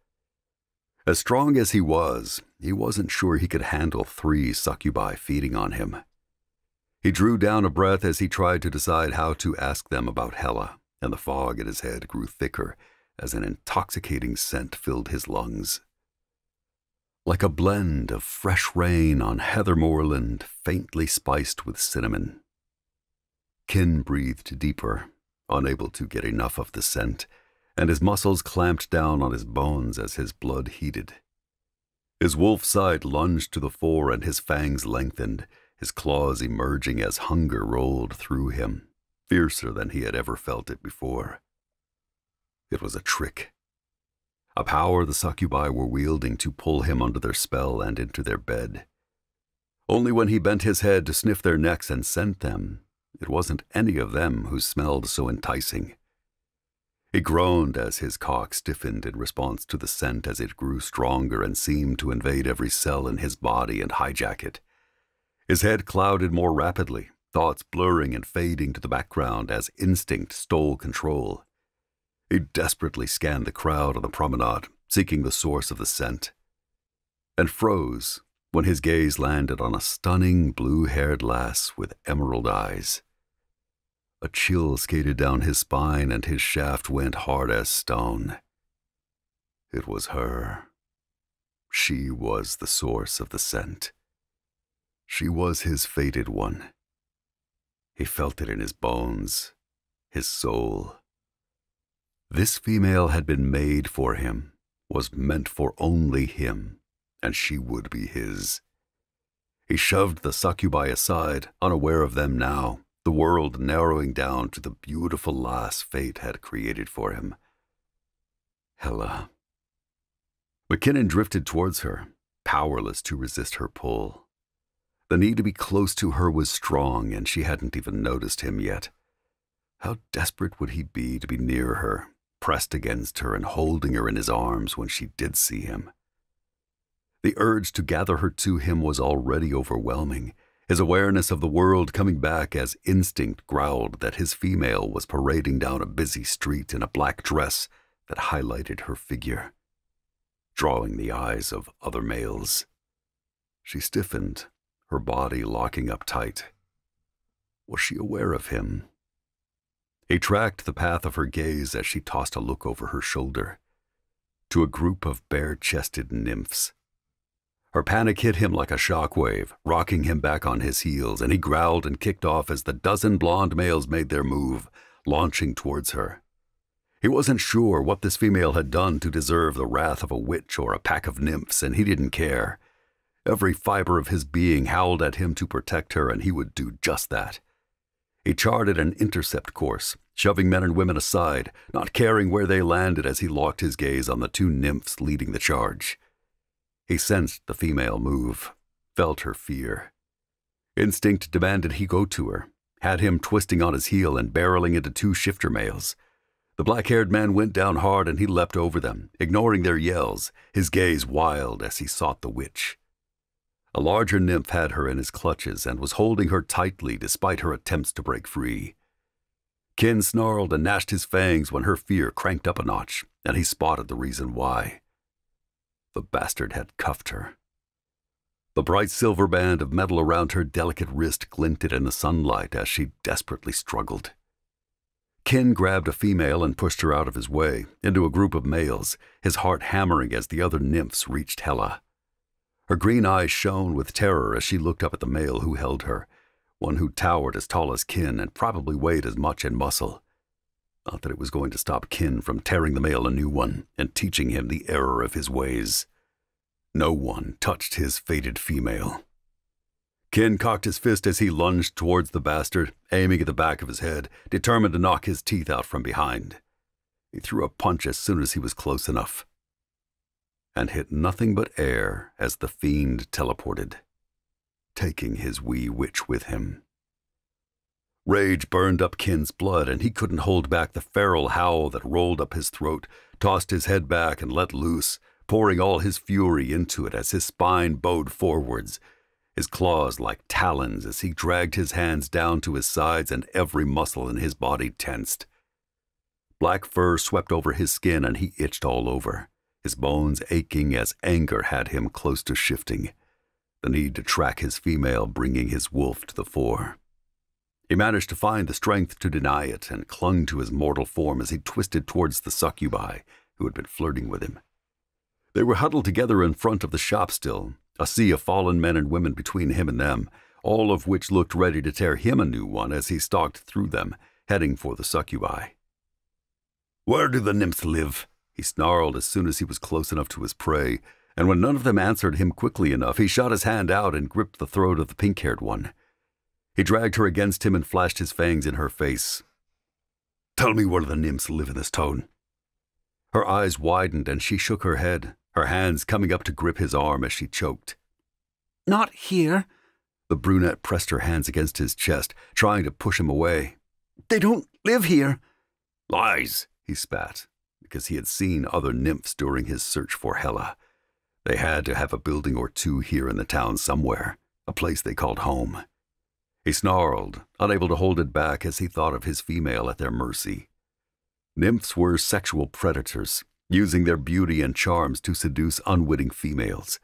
As strong as he wasn't sure he could handle 3 succubi feeding on him. He drew down a breath as he tried to decide how to ask them about Hela, and the fog in his head grew thicker as an intoxicating scent filled his lungs. Like a blend of fresh rain on heather moorland faintly spiced with cinnamon. Kin breathed deeper, unable to get enough of the scent, and his muscles clamped down on his bones as his blood heated. His wolf side lunged to the fore and his fangs lengthened, his claws emerging as hunger rolled through him, fiercer than he had ever felt it before. It was a trick. A power the succubi were wielding to pull him under their spell and into their bed. Only when he bent his head to sniff their necks and scent them, it wasn't any of them who smelled so enticing. He groaned as his cock stiffened in response to the scent as it grew stronger and seemed to invade every cell in his body and hijack it. His head clouded more rapidly, thoughts blurring and fading to the background as instinct stole control. He desperately scanned the crowd on the promenade, seeking the source of the scent, and froze when his gaze landed on a stunning blue-haired lass with emerald eyes. A chill skated down his spine and his shaft went hard as stone. It was her. She was the source of the scent. She was his fated one. He felt it in his bones, his soul. This female had been made for him, was meant for only him, and she would be his. He shoved the succubi aside, unaware of them now, the world narrowing down to the beautiful lass fate had created for him. Hela. McKinnon drifted towards her, powerless to resist her pull. The need to be close to her was strong, and she hadn't even noticed him yet. How desperate would he be to be near her, pressed against her and holding her in his arms when she did see him? The urge to gather her to him was already overwhelming, his awareness of the world coming back as instinct growled that his female was parading down a busy street in a black dress that highlighted her figure, drawing the eyes of other males. She stiffened, her body locking up tight. Was she aware of him? He tracked the path of her gaze as she tossed a look over her shoulder to a group of bare-chested nymphs. Her panic hit him like a shockwave, rocking him back on his heels, and he growled and kicked off as the dozen blonde males made their move, launching towards her. He wasn't sure what this female had done to deserve the wrath of a witch or a pack of nymphs, and he didn't care. Every fiber of his being howled at him to protect her, and he would do just that. He charted an intercept course, shoving men and women aside, not caring where they landed as he locked his gaze on the two nymphs leading the charge. He sensed the female move, felt her fear. Instinct demanded he go to her, had him twisting on his heel and barreling into two shifter males. The black-haired man went down hard and he leapt over them, ignoring their yells, his gaze wild as he sought the witch. A larger nymph had her in his clutches and was holding her tightly despite her attempts to break free. Kin snarled and gnashed his fangs when her fear cranked up a notch, and he spotted the reason why. The bastard had cuffed her. The bright silver band of metal around her delicate wrist glinted in the sunlight as she desperately struggled. Kin grabbed a female and pushed her out of his way, into a group of males, his heart hammering as the other nymphs reached Hela. Her green eyes shone with terror as she looked up at the male who held her, one who towered as tall as Kin and probably weighed as much in muscle. Not that it was going to stop Kin from tearing the male a new one and teaching him the error of his ways. No one touched his fated female. Kin cocked his fist as he lunged towards the bastard, aiming at the back of his head, determined to knock his teeth out from behind. He threw a punch as soon as he was close enough, and hit nothing but air as the fiend teleported, taking his wee witch with him. Rage burned up Kin's blood, and he couldn't hold back the feral howl that rolled up his throat, tossed his head back and let loose, pouring all his fury into it as his spine bowed forwards, his claws like talons as he dragged his hands down to his sides and every muscle in his body tensed. Black fur swept over his skin and he itched all over, his bones aching as anger had him close to shifting, the need to track his female bringing his wolf to the fore. He managed to find the strength to deny it and clung to his mortal form as he twisted towards the succubi who had been flirting with him. They were huddled together in front of the shop still, a sea of fallen men and women between him and them, all of which looked ready to tear him a new one as he stalked through them, heading for the succubi. "Where do the nymphs live?" he snarled as soon as he was close enough to his prey, and when none of them answered him quickly enough, he shot his hand out and gripped the throat of the pink-haired one. He dragged her against him and flashed his fangs in her face. "Tell me where the nymphs live in this town." Her eyes widened and she shook her head, her hands coming up to grip his arm as she choked. "Not here." The brunette pressed her hands against his chest, trying to push him away. "They don't live here." "Lies," he spat, because he had seen other nymphs during his search for Hela. They had to have a building or two here in the town somewhere, a place they called home. He snarled, unable to hold it back as he thought of his female at their mercy. Nymphs were sexual predators, using their beauty and charms to seduce unwitting females.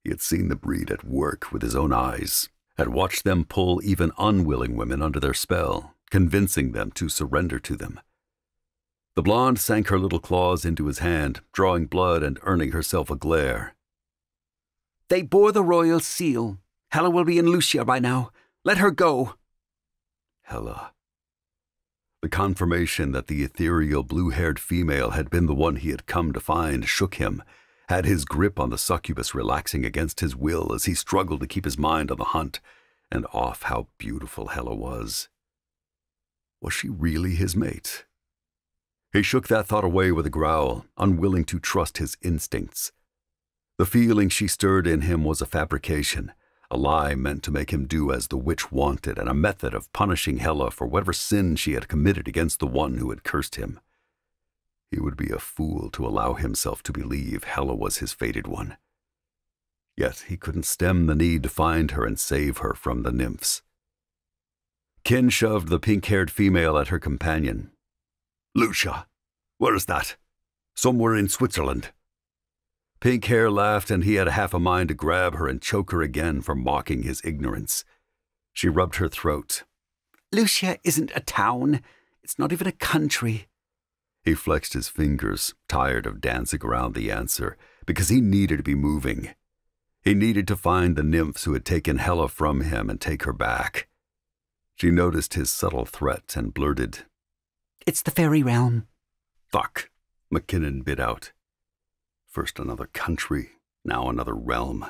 He had seen the breed at work with his own eyes, had watched them pull even unwilling women under their spell, convincing them to surrender to them. The blonde sank her little claws into his hand, drawing blood and earning herself a glare.
They bore the royal seal. Hela will be in Lucia by now. Let her go.
Hela. The confirmation that the ethereal blue-haired female had been the one he had come to find shook him, had his grip on the succubus relaxing against his will as he struggled to keep his mind on the hunt and off how beautiful Hela was. Was she really his mate? He shook that thought away with a growl, unwilling to trust his instincts. The feeling she stirred in him was a fabrication, a lie meant to make him do as the witch wanted, and a method of punishing Hela for whatever sin she had committed against the one who had cursed him. He would be a fool to allow himself to believe Hela was his fated one. Yet he couldn't stem the need to find her and save her from the nymphs. Kin shoved the pink-haired female at her companion. Lucia, where is that? Somewhere in Switzerland. Pink Hair laughed, and he had half a mind to grab her and choke her again for mocking his ignorance. She rubbed her throat.
Lucia isn't a town. It's not even a country.
He flexed his fingers, tired of dancing around the answer, because he needed to be moving. He needed to find the nymphs who had taken Hela from him and take her back. She noticed his subtle threat and blurted,
It's the fairy realm.
Fuck, McKinnon bit out. First another country, now another realm.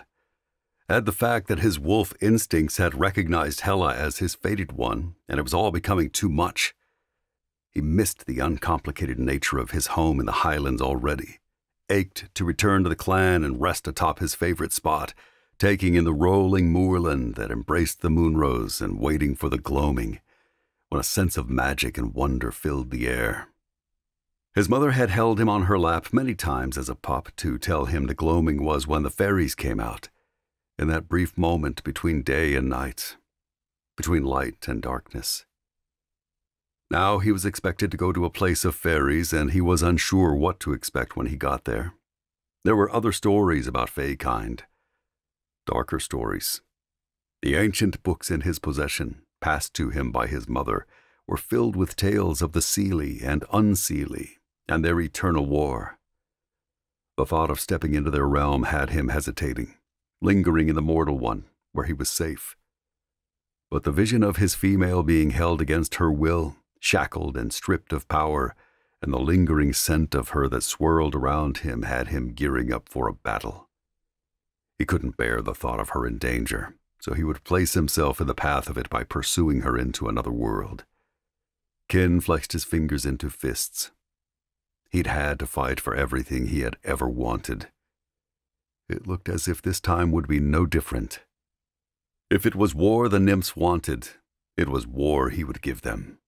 Add the fact that his wolf instincts had recognized Hela as his fated one, and it was all becoming too much. He missed the uncomplicated nature of his home in the Highlands already, ached to return to the clan and rest atop his favorite spot, taking in the rolling moorland that embraced the moonrose and waiting for the gloaming, when a sense of magic and wonder filled the air. His mother had held him on her lap many times as a pup to tell him the gloaming was when the fairies came out, in that brief moment between day and night, between light and darkness. Now he was expected to go to a place of fairies, and he was unsure what to expect when he got there. There were other stories about Faekind, darker stories. The ancient books in his possession, passed to him by his mother, were filled with tales of the Seelie and Unseelie and their eternal war. The thought of stepping into their realm had him hesitating, lingering in the mortal one, where he was safe. But the vision of his female being held against her will, shackled and stripped of power, and the lingering scent of her that swirled around him had him gearing up for a battle. He couldn't bear the thought of her in danger, so he would place himself in the path of it by pursuing her into another world. Kin flexed his fingers into fists. He'd had to fight for everything he had ever wanted. It looked as if this time would be no different. If it was war the nymphs wanted, it was war he would give them.